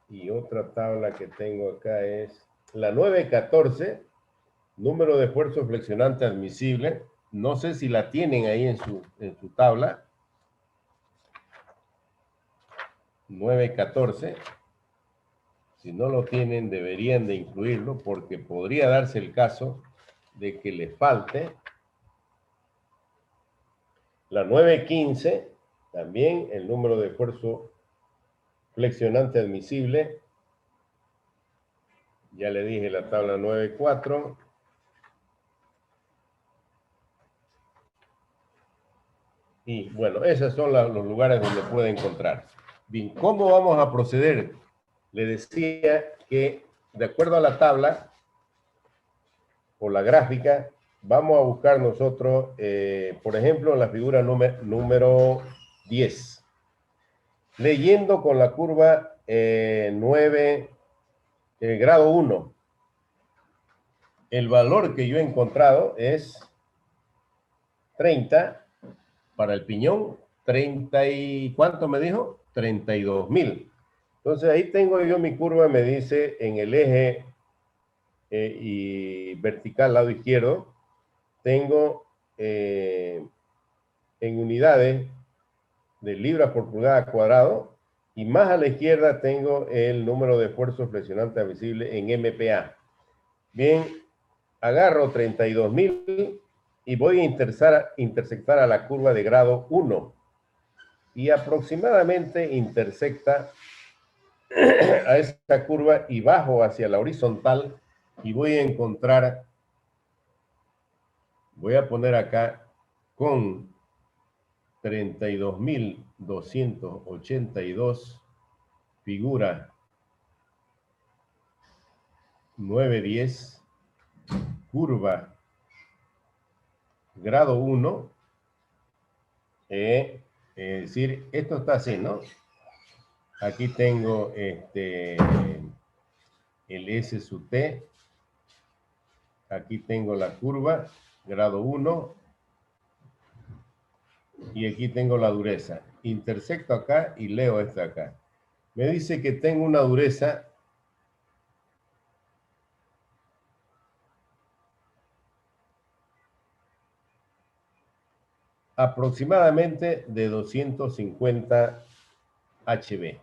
Y otra tabla que tengo acá es la 9.14, número de esfuerzo flexionante admisible. No sé si la tienen ahí en su tabla. 9.14. Si no lo tienen, deberían de incluirlo porque podría darse el caso de que les falte. La 9.15, también el número de esfuerzo flexionante admisible. Ya le dije la tabla 9.4. Y bueno, esos son los lugares donde puede encontrar. Bien, ¿cómo vamos a proceder? Le decía que de acuerdo a la tabla o la gráfica, vamos a buscar nosotros, por ejemplo, la figura número 10. Leyendo con la curva 9, grado 1. El valor que yo he encontrado es 30 para el piñón, 30 y... ¿cuánto me dijo? 32,000. Entonces ahí tengo yo mi curva, me dice en el eje y vertical lado izquierdo, tengo en unidades de libras por pulgada cuadrado y más a la izquierda tengo el número de esfuerzo flexionante admisible en MPa. Bien, agarro 32,000 y voy a intersectar a la curva de grado 1 y aproximadamente intersecta a esta curva y bajo hacia la horizontal y voy a encontrar, voy a poner acá con 32,282 figura 910 curva grado 1, es decir, esto está así, ¿no? Aquí tengo el S sub T, aquí tengo la curva grado 1 y aquí tengo la dureza. Intersecto acá y leo esto acá. Me dice que tengo una dureza aproximadamente de 250 HB.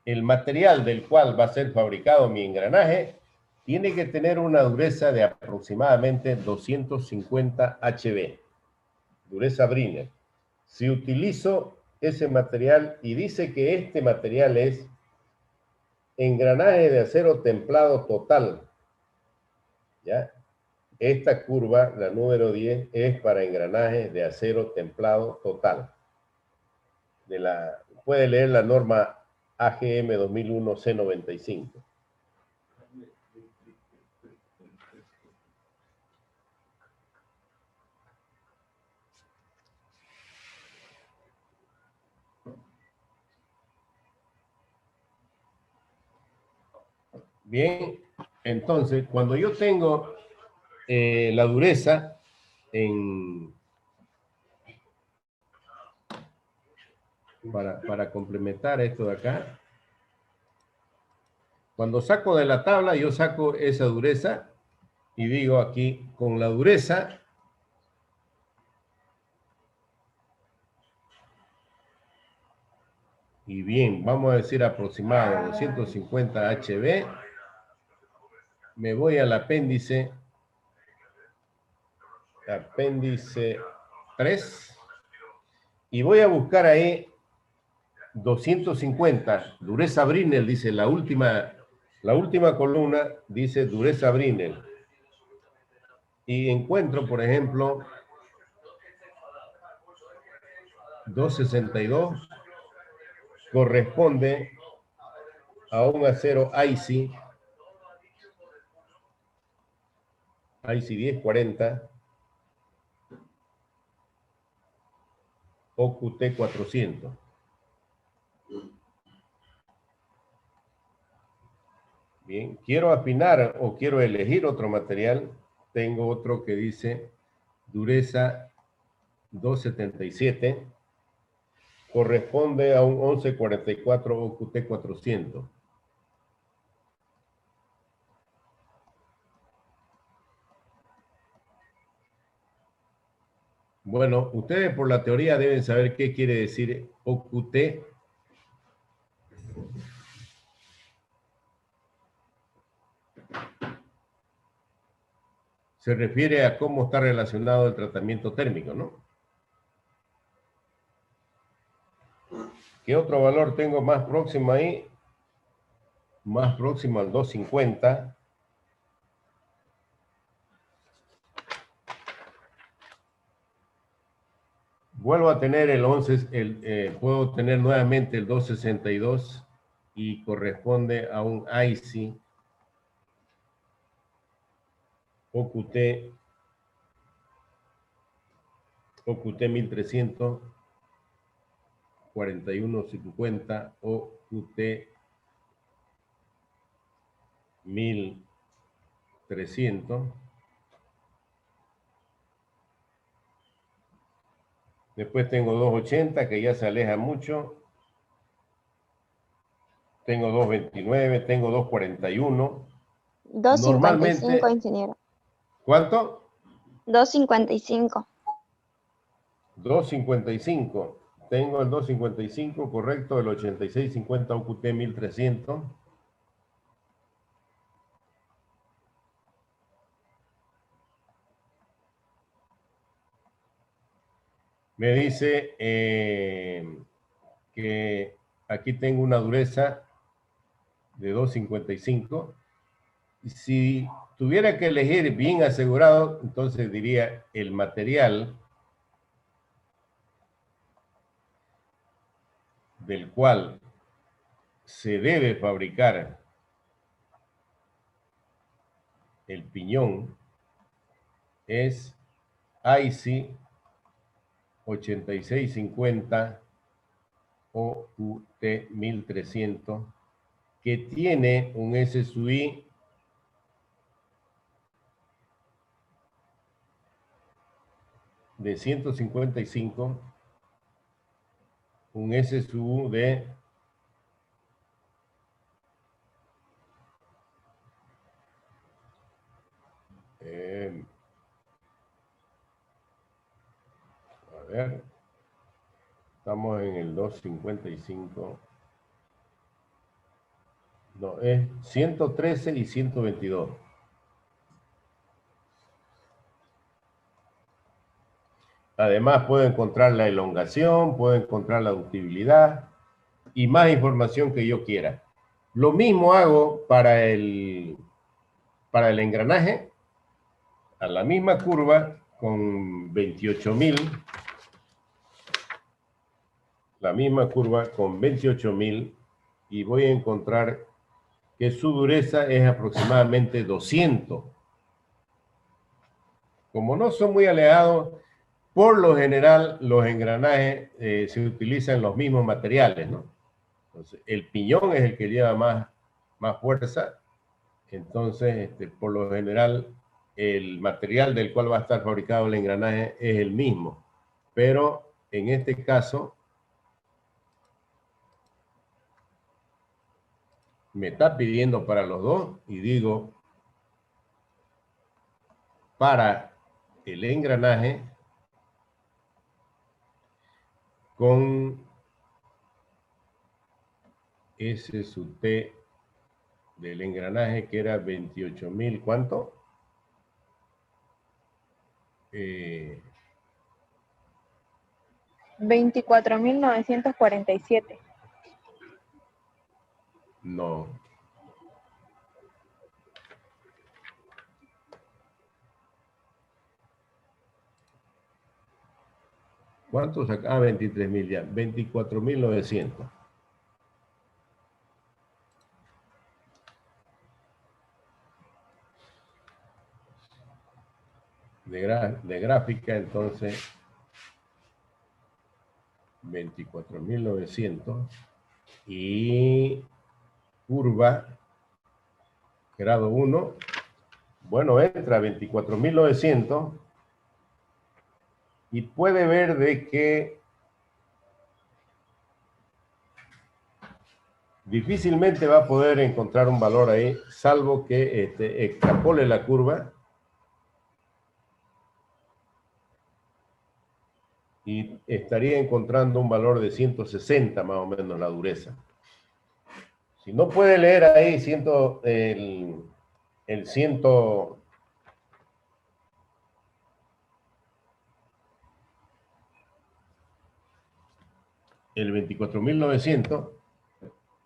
El material del cual va a ser fabricado mi engranaje tiene que tener una dureza de aproximadamente 250 HB. Dureza Brinner. Si utilizo ese material y dice que este material es engranaje de acero templado total, ¿ya? Esta curva, la número 10, es para engranajes de acero templado total. Puede leer la norma AGM 2001 C95. Bien, entonces, cuando yo tengo la dureza, para complementar esto de acá. Cuando saco de la tabla, yo saco esa dureza y digo aquí, con la dureza y bien, vamos a decir aproximado 250 HB, me voy al apéndice 3 y voy a buscar ahí 250, dureza Brinell, dice la última columna, dice dureza Brinell. Y encuentro, por ejemplo, 262, corresponde a un acero IC 1040 o QT 400. Bien, quiero afinar o quiero elegir otro material. Tengo otro que dice dureza 277. Corresponde a un 1144 o QT 400. Bueno, ustedes por la teoría deben saber qué quiere decir OQT. Se refiere a cómo está relacionado el tratamiento térmico, ¿no? ¿Qué otro valor tengo más próximo ahí? Más próximo al 250. Vuelvo a tener el 11, puedo tener nuevamente el 262 y corresponde a un IC OQT 1300, 4150 o QT 1300. Después tengo 280 que ya se aleja mucho. Tengo 229, tengo 241. 255, ingeniero. ¿Cuánto? 255. 255. Tengo el 255, correcto, el 8650 OQT 1300. Me dice que aquí tengo una dureza de 255. Si tuviera que elegir bien asegurado, entonces diría el material del cual se debe fabricar el piñón es IC 8650 o QT 1300, que tiene un SSUI de 155, un SSU de a ver, estamos en el 255, no, es 113 y 122. Además puedo encontrar la elongación, puedo encontrar la ductibilidad y más información que yo quiera. Lo mismo hago para el engranaje, a la misma curva con 28,000, la misma curva con 28,000 y voy a encontrar que su dureza es aproximadamente 200. Como no son muy alejados, por lo general los engranajes se utilizan los mismos materiales, ¿no? Entonces, el piñón es el que lleva más fuerza, entonces por lo general el material del cual va a estar fabricado el engranaje es el mismo. Pero en este caso, me está pidiendo para los dos y digo, para el engranaje con ese su T del engranaje que era 28.000, ¿cuánto? 24.947. No. ¿Cuánto saca? 23.000 ya. 24.900. De gráfica, entonces, 24.900 y curva, grado 1, bueno, entra a 24.900 y puede ver de que difícilmente va a poder encontrar un valor ahí, salvo que extrapole la curva y estaría encontrando un valor de 160 más o menos la dureza. Si no puede leer ahí el 24.900,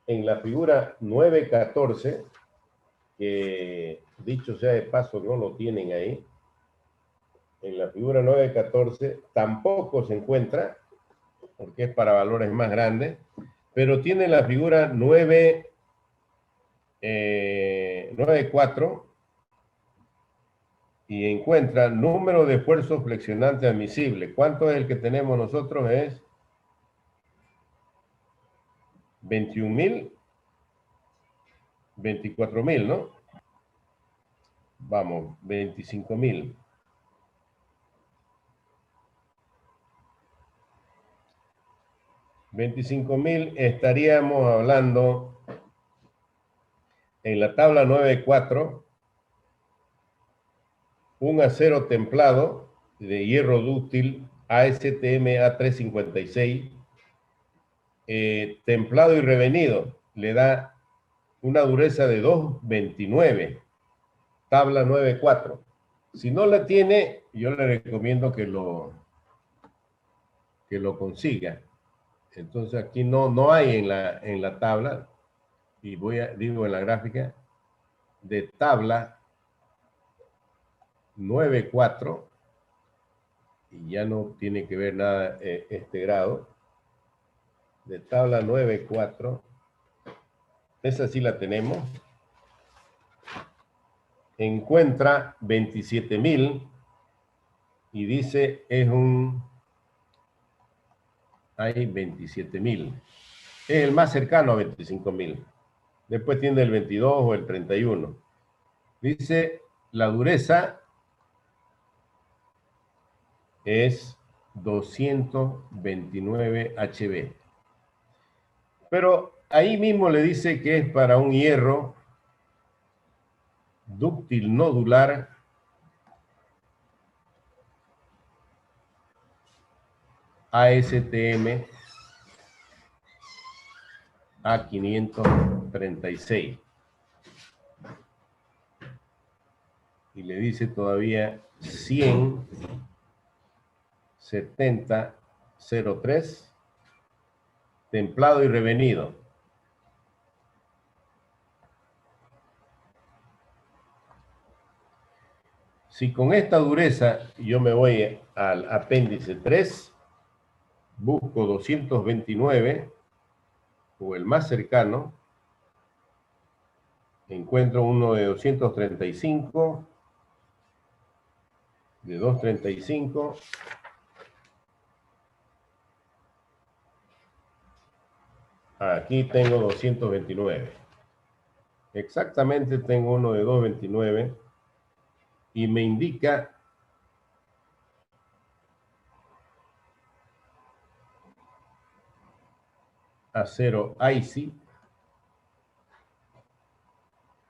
en la figura 914, que dicho sea de paso no lo tienen ahí, en la figura 914 tampoco se encuentra, porque es para valores más grandes, pero tiene la figura 9.4 y encuentra número de esfuerzos flexionantes admisible. ¿Cuánto es el que tenemos nosotros? Es 21.000, 24.000, ¿no? Vamos, 25.000. Estaríamos hablando en la tabla 9.4, un acero templado de hierro dúctil ASTM A356, templado y revenido, le da una dureza de 2.29, tabla 9.4. Si no la tiene, yo le recomiendo que lo consiga. Entonces aquí no hay en la tabla, y digo en la gráfica, de tabla 9.4, y ya no tiene que ver nada este grado, de tabla 9.4, esa sí la tenemos, encuentra 27.000 y dice hay 27.000, es el más cercano a 25.000. Después tiene el 22 o el 31. Dice, la dureza es 229 HB. Pero ahí mismo le dice que es para un hierro dúctil nodular ASTM A536. Y le dice todavía 100-70-03, templado y revenido. Si con esta dureza yo me voy al apéndice 3, busco 229, o el más cercano, encuentro uno de 235, de 235, aquí tengo 229. Exactamente tengo uno de 229 y me indica acero IC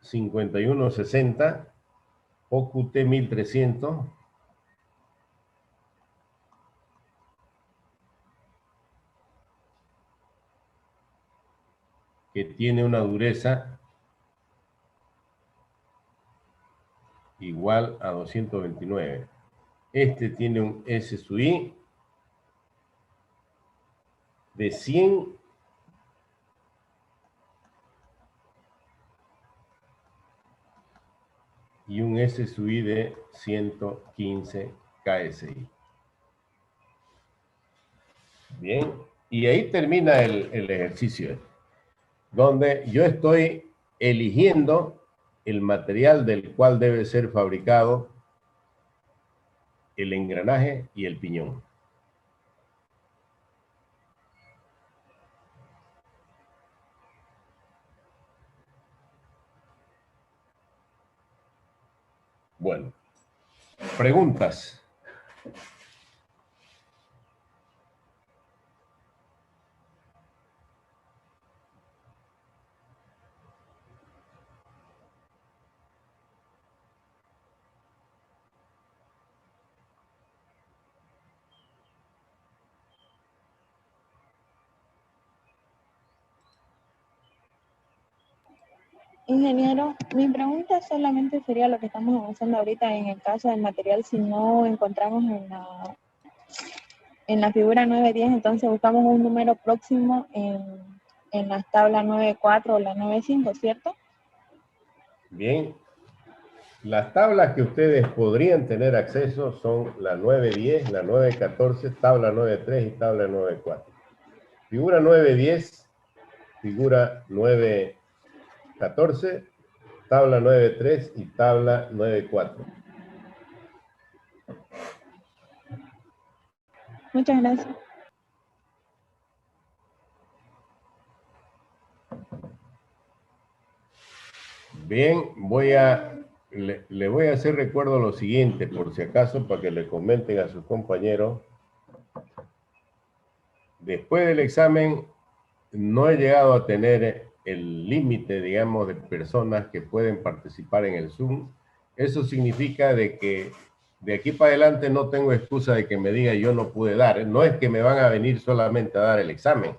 5160 OQT 1300 que tiene una dureza igual a 229. Este tiene un SSUI de 100 y un SSUI de 115 KSI. Bien, y ahí termina el ejercicio, donde yo estoy eligiendo el material del cual debe ser fabricado el engranaje y el piñón. Bueno, preguntas. Ingeniero, mi pregunta solamente sería lo que estamos avanzando ahorita en el caso del material. Si no encontramos en la figura 910, entonces buscamos un número próximo en las tablas 94 o la 95, ¿cierto? Bien, las tablas que ustedes podrían tener acceso son la 910, la 914, tabla 93 y tabla 94. Figura 910, figura 914, tabla 93 y tabla 94. Muchas gracias. Bien, le voy a hacer recuerdo lo siguiente, por si acaso, para que le comenten a sus compañeros. Después del examen, no he llegado a tener el límite, digamos, de personas que pueden participar en el Zoom. Eso significa de que de aquí para adelante no tengo excusa de que me diga yo no pude dar. No es que me van a venir solamente a dar el examen.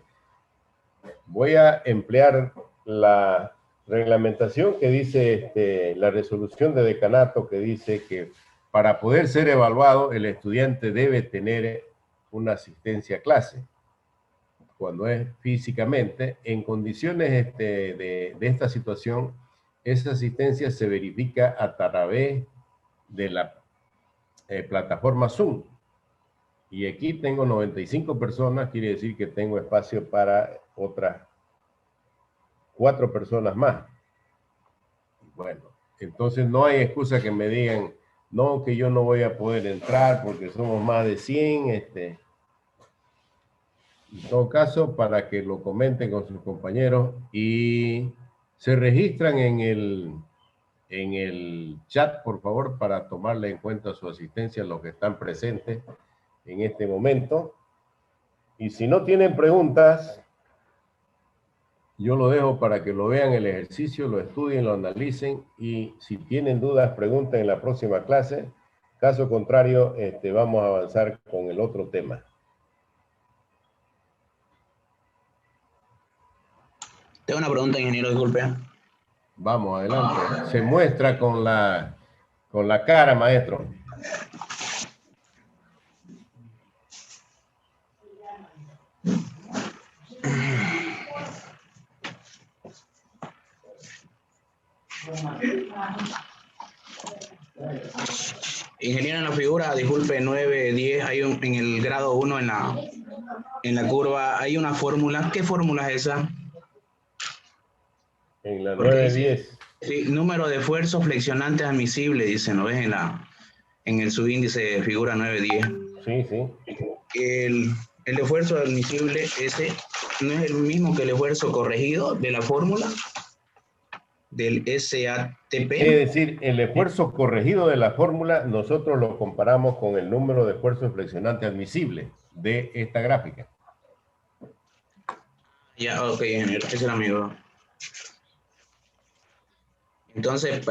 Voy a emplear la reglamentación que dice, la resolución de decanato que dice que para poder ser evaluado el estudiante debe tener una asistencia a clase. Cuando es físicamente, en condiciones de esta situación, esa asistencia se verifica a través de la plataforma Zoom. Y aquí tengo 95 personas, quiere decir que tengo espacio para otras 4 personas más. Bueno, entonces no hay excusa que me digan, no, que yo no voy a poder entrar porque somos más de 100, En todo caso, para que lo comenten con sus compañeros y se registran en el chat, por favor, para tomarle en cuenta su asistencia a los que están presentes en este momento. Y si no tienen preguntas, yo lo dejo para que lo vean el ejercicio, lo estudien, lo analicen y si tienen dudas, pregunten en la próxima clase. Caso contrario, vamos a avanzar con el otro tema. Tengo una pregunta, ingeniero, disculpe. Vamos, adelante. Se muestra con la cara, maestro. Ingeniero, en la figura, disculpe, 9, 10, hay en el grado 1, en la curva, hay una fórmula. ¿Qué fórmula es esa? En la Porque 910. Sí, número de esfuerzos flexionantes admisibles, dice, ¿no ves? En el subíndice de figura 910. Sí, sí. El esfuerzo admisible, ese, ¿no es el mismo que el esfuerzo corregido de la fórmula? del Es SATP. decir, el esfuerzo corregido de la fórmula, nosotros lo comparamos con el número de esfuerzo flexionante admisible de esta gráfica. Ya, ok, ingeniero, ese era mi duda. Entonces,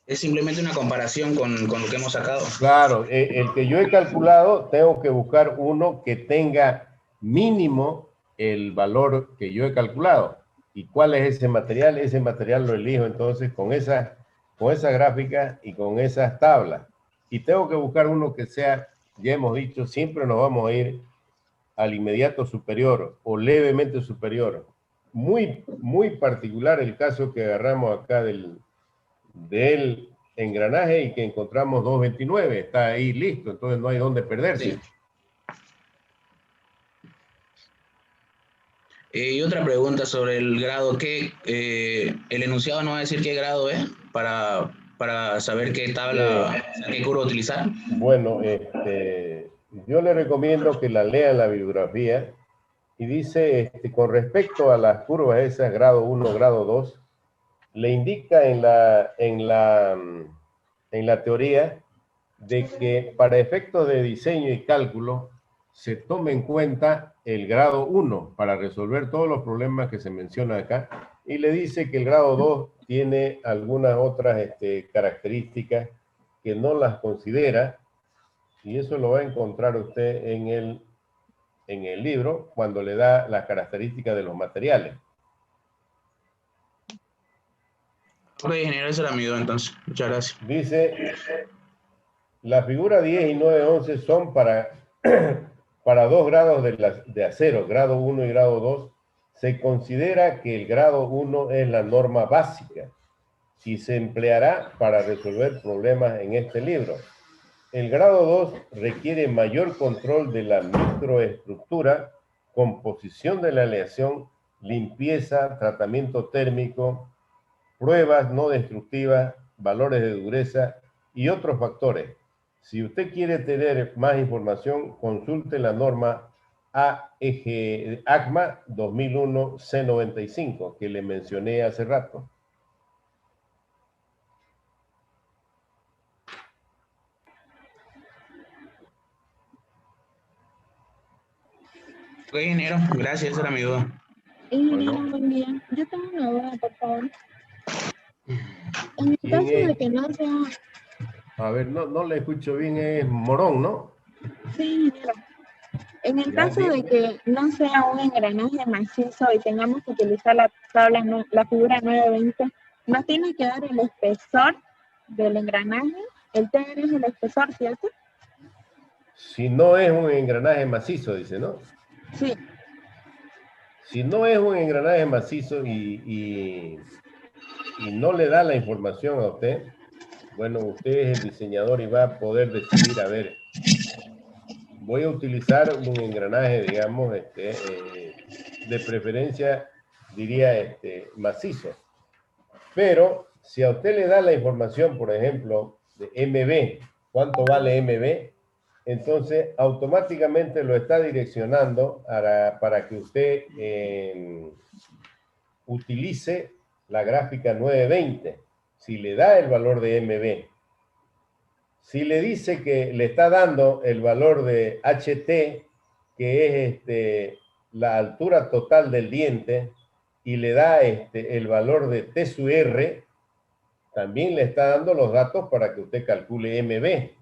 es simplemente una comparación con lo que hemos sacado. Claro, el que yo he calculado, tengo que buscar uno que tenga mínimo el valor que yo he calculado. ¿Y cuál es ese material? Ese material lo elijo entonces con esa gráfica y con esas tablas. Y tengo que buscar uno que sea, ya hemos dicho, siempre nos vamos a ir al inmediato superior o levemente superior. Muy particular el caso que agarramos acá del engranaje y que encontramos 229, está ahí listo, entonces no hay dónde perderse. Sí. Y otra pregunta sobre el grado, el enunciado no va a decir qué grado es para saber qué tabla, qué curva utilizar. Bueno, yo le recomiendo que la lea en la bibliografía y dice, con respecto a las curvas esas, grado 1, grado 2, le indica en la teoría de que para efectos de diseño y cálculo se tome en cuenta el grado 1 para resolver todos los problemas que se mencionan acá, y le dice que el grado 2 tiene algunas otras características que no las considera, y eso lo va a encontrar usted en el libro cuando le da las características de los materiales. Ok, ingeniero, esa era mi duda entonces. Muchas gracias. Dice, la figura 10 y 911 son para 2 grados de acero, grado 1 y grado 2. Se considera que el grado 1 es la norma básica y se empleará para resolver problemas en este libro. El grado 2 requiere mayor control de la microestructura, composición de la aleación, limpieza, tratamiento térmico, pruebas no destructivas, valores de dureza y otros factores. Si usted quiere tener más información, consulte la norma ACMA 2001 C95 que le mencioné hace rato. Ok, ingeniero, gracias, esa era mi duda. Ingeniero, Bueno. buen día. Yo tengo una duda, por favor. En el ¿Quién caso de es? que no sea... A ver, no le escucho bien, es Morón, ¿no? Sí, ingeniero. En el Ya, caso de que no sea un engranaje macizo y tengamos que utilizar la tabla, la figura 920, ¿nos tiene que dar el espesor del engranaje? El TR es el espesor, ¿cierto? si no es un engranaje macizo, dice, ¿no? Sí. Si no es un engranaje macizo y no le da la información a usted, bueno, usted es el diseñador y va a poder decidir, a ver, voy a utilizar un engranaje, digamos, de preferencia, diría, macizo. Pero si a usted le da la información, por ejemplo, de MB, ¿cuánto vale MB? Entonces, automáticamente lo está direccionando para que usted utilice la gráfica 920, si le da el valor de MB. Si le dice que le está dando el valor de HT, que es la altura total del diente, y le da el valor de T sub R, también le está dando los datos para que usted calcule MB.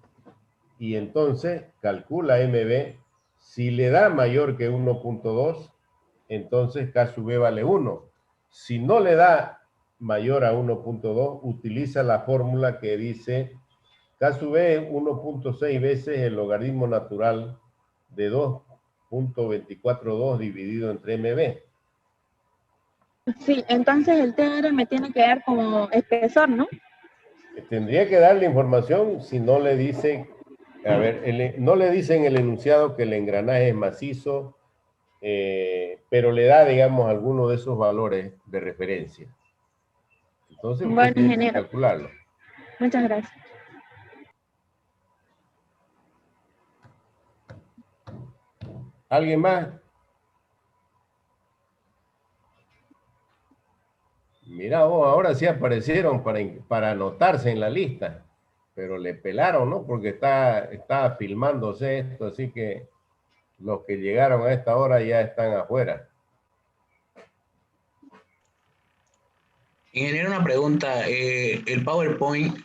Y entonces calcula MB. Si le da mayor que 1.2, entonces K sub B vale 1. Si no le da mayor a 1.2, utiliza la fórmula que dice K sub B es 1.6 veces el logaritmo natural de 2.242 dividido entre MB. Sí, entonces el TR me tiene que dar como espesor, ¿no? Tendría que darle información si no le dice, a ver, no le dice en el enunciado que el engranaje es macizo, pero le da, digamos, alguno de esos valores de referencia. Entonces usted Bueno, tiene que ingeniero. calcularlo. Muchas gracias. ¿Alguien más? Mira vos, ahora sí aparecieron para anotarse en la lista, pero le pelaron, ¿no? Porque está filmándose esto, así que los que llegaron a esta hora ya están afuera. Ingeniero, una pregunta. El PowerPoint,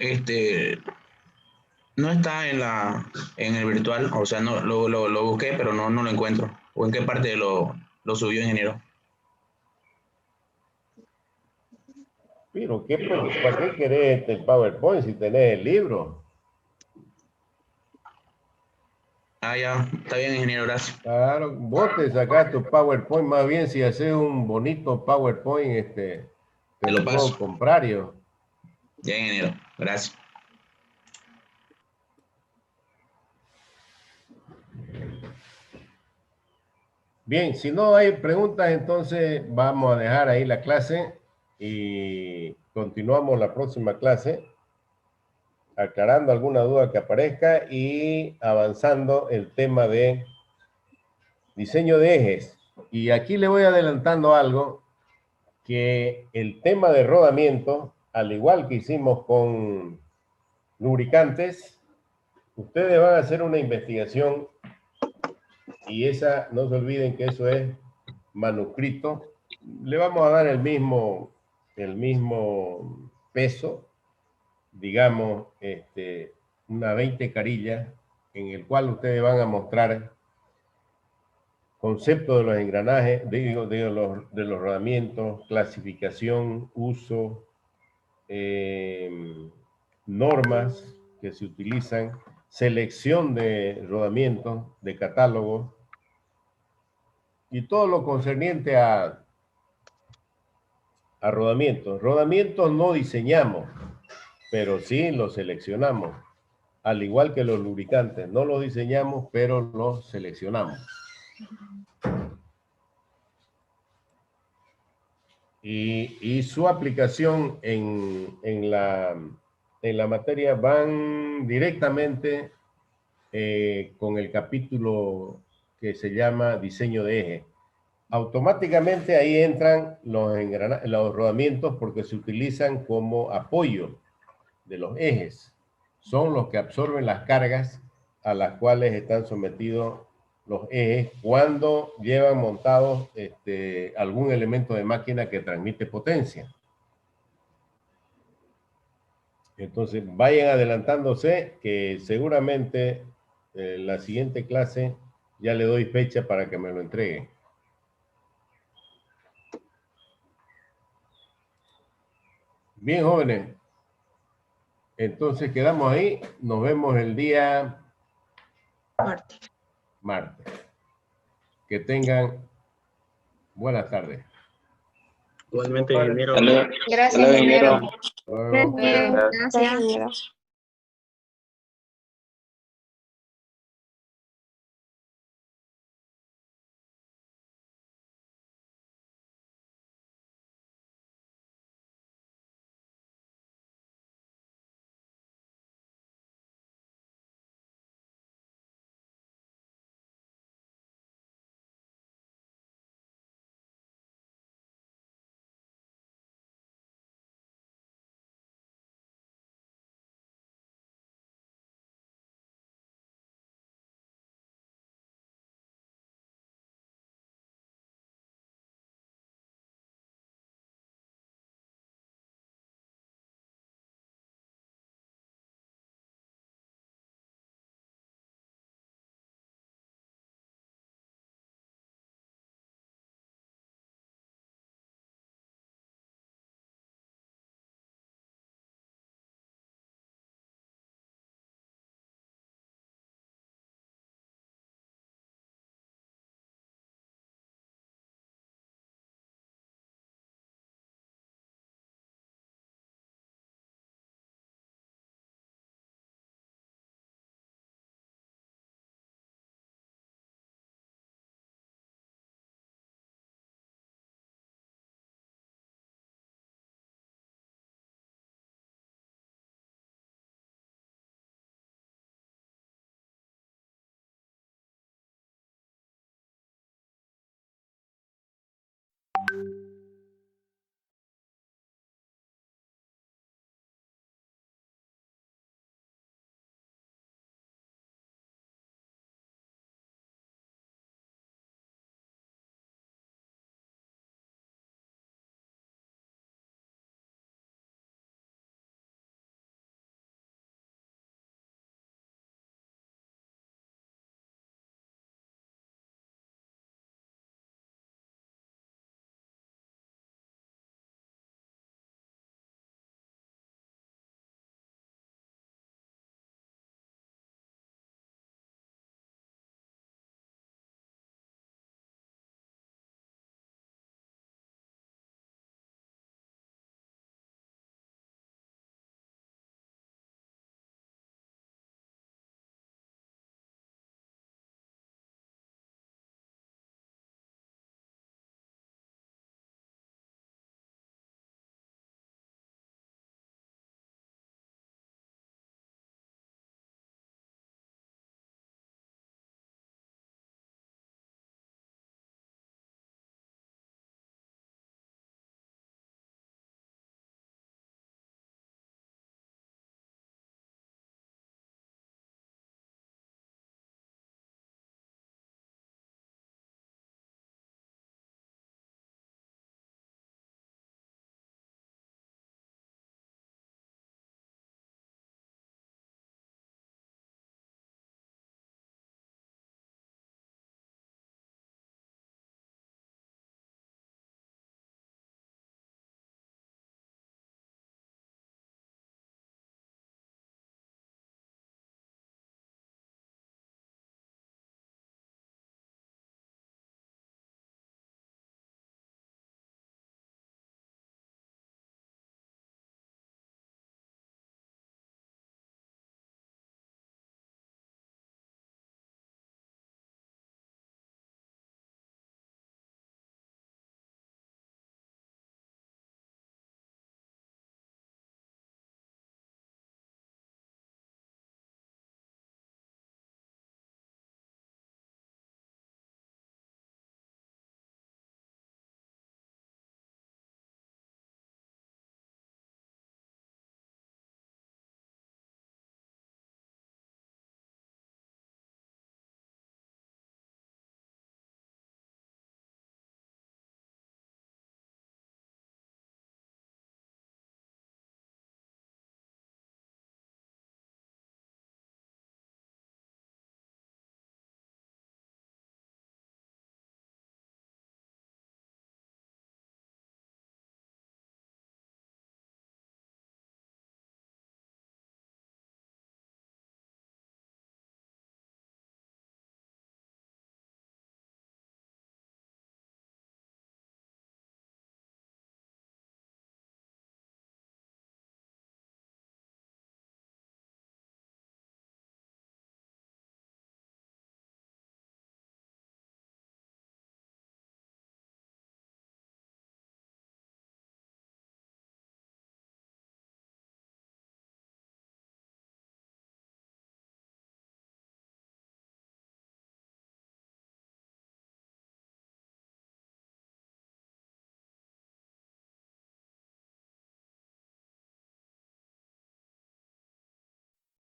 no está en el virtual, o sea, no lo busqué, pero no lo encuentro. ¿O en qué parte lo subió, ingeniero? Pero, ¿para qué querés el PowerPoint si tenés el libro? Ah, ya, está bien, ingeniero, gracias. Claro, vos te sacás tu PowerPoint, más bien si haces un bonito PowerPoint, te Te lo lo puedo paso. comprar yo. Ya, ingeniero, gracias. Bien, si no hay preguntas, entonces vamos a dejar ahí la clase y continuamos la próxima clase, aclarando alguna duda que aparezca y avanzando el tema de diseño de ejes. Y aquí le voy adelantando algo, que el tema de rodamiento, al igual que hicimos con lubricantes, ustedes van a hacer una investigación y esa, no se olviden que eso es manuscrito. Le vamos a dar el mismo peso, digamos, una 20 carillas, en el cual ustedes van a mostrar concepto de los engranajes, de los rodamientos, clasificación, uso, normas que se utilizan, selección de rodamientos, de catálogos y todo lo concerniente a rodamientos. Rodamientos no diseñamos, pero sí los seleccionamos. Al igual que los lubricantes, no los diseñamos, pero los seleccionamos. Y su aplicación en la materia van directamente con el capítulo que se llama diseño de eje. Automáticamente ahí entran los rodamientos porque se utilizan como apoyo de los ejes. Son los que absorben las cargas a las cuales están sometidos los ejes cuando llevan montados algún elemento de máquina que transmite potencia. Entonces vayan adelantándose que seguramente en la siguiente clase ya le doy fecha para que me lo entreguen. Bien, jóvenes. Entonces quedamos ahí. Nos vemos el día martes. Que tengan buenas tardes. Igualmente, ingeniero. Gracias, ingeniero. Luego. Bien, Gracias, gracias. ingeniero.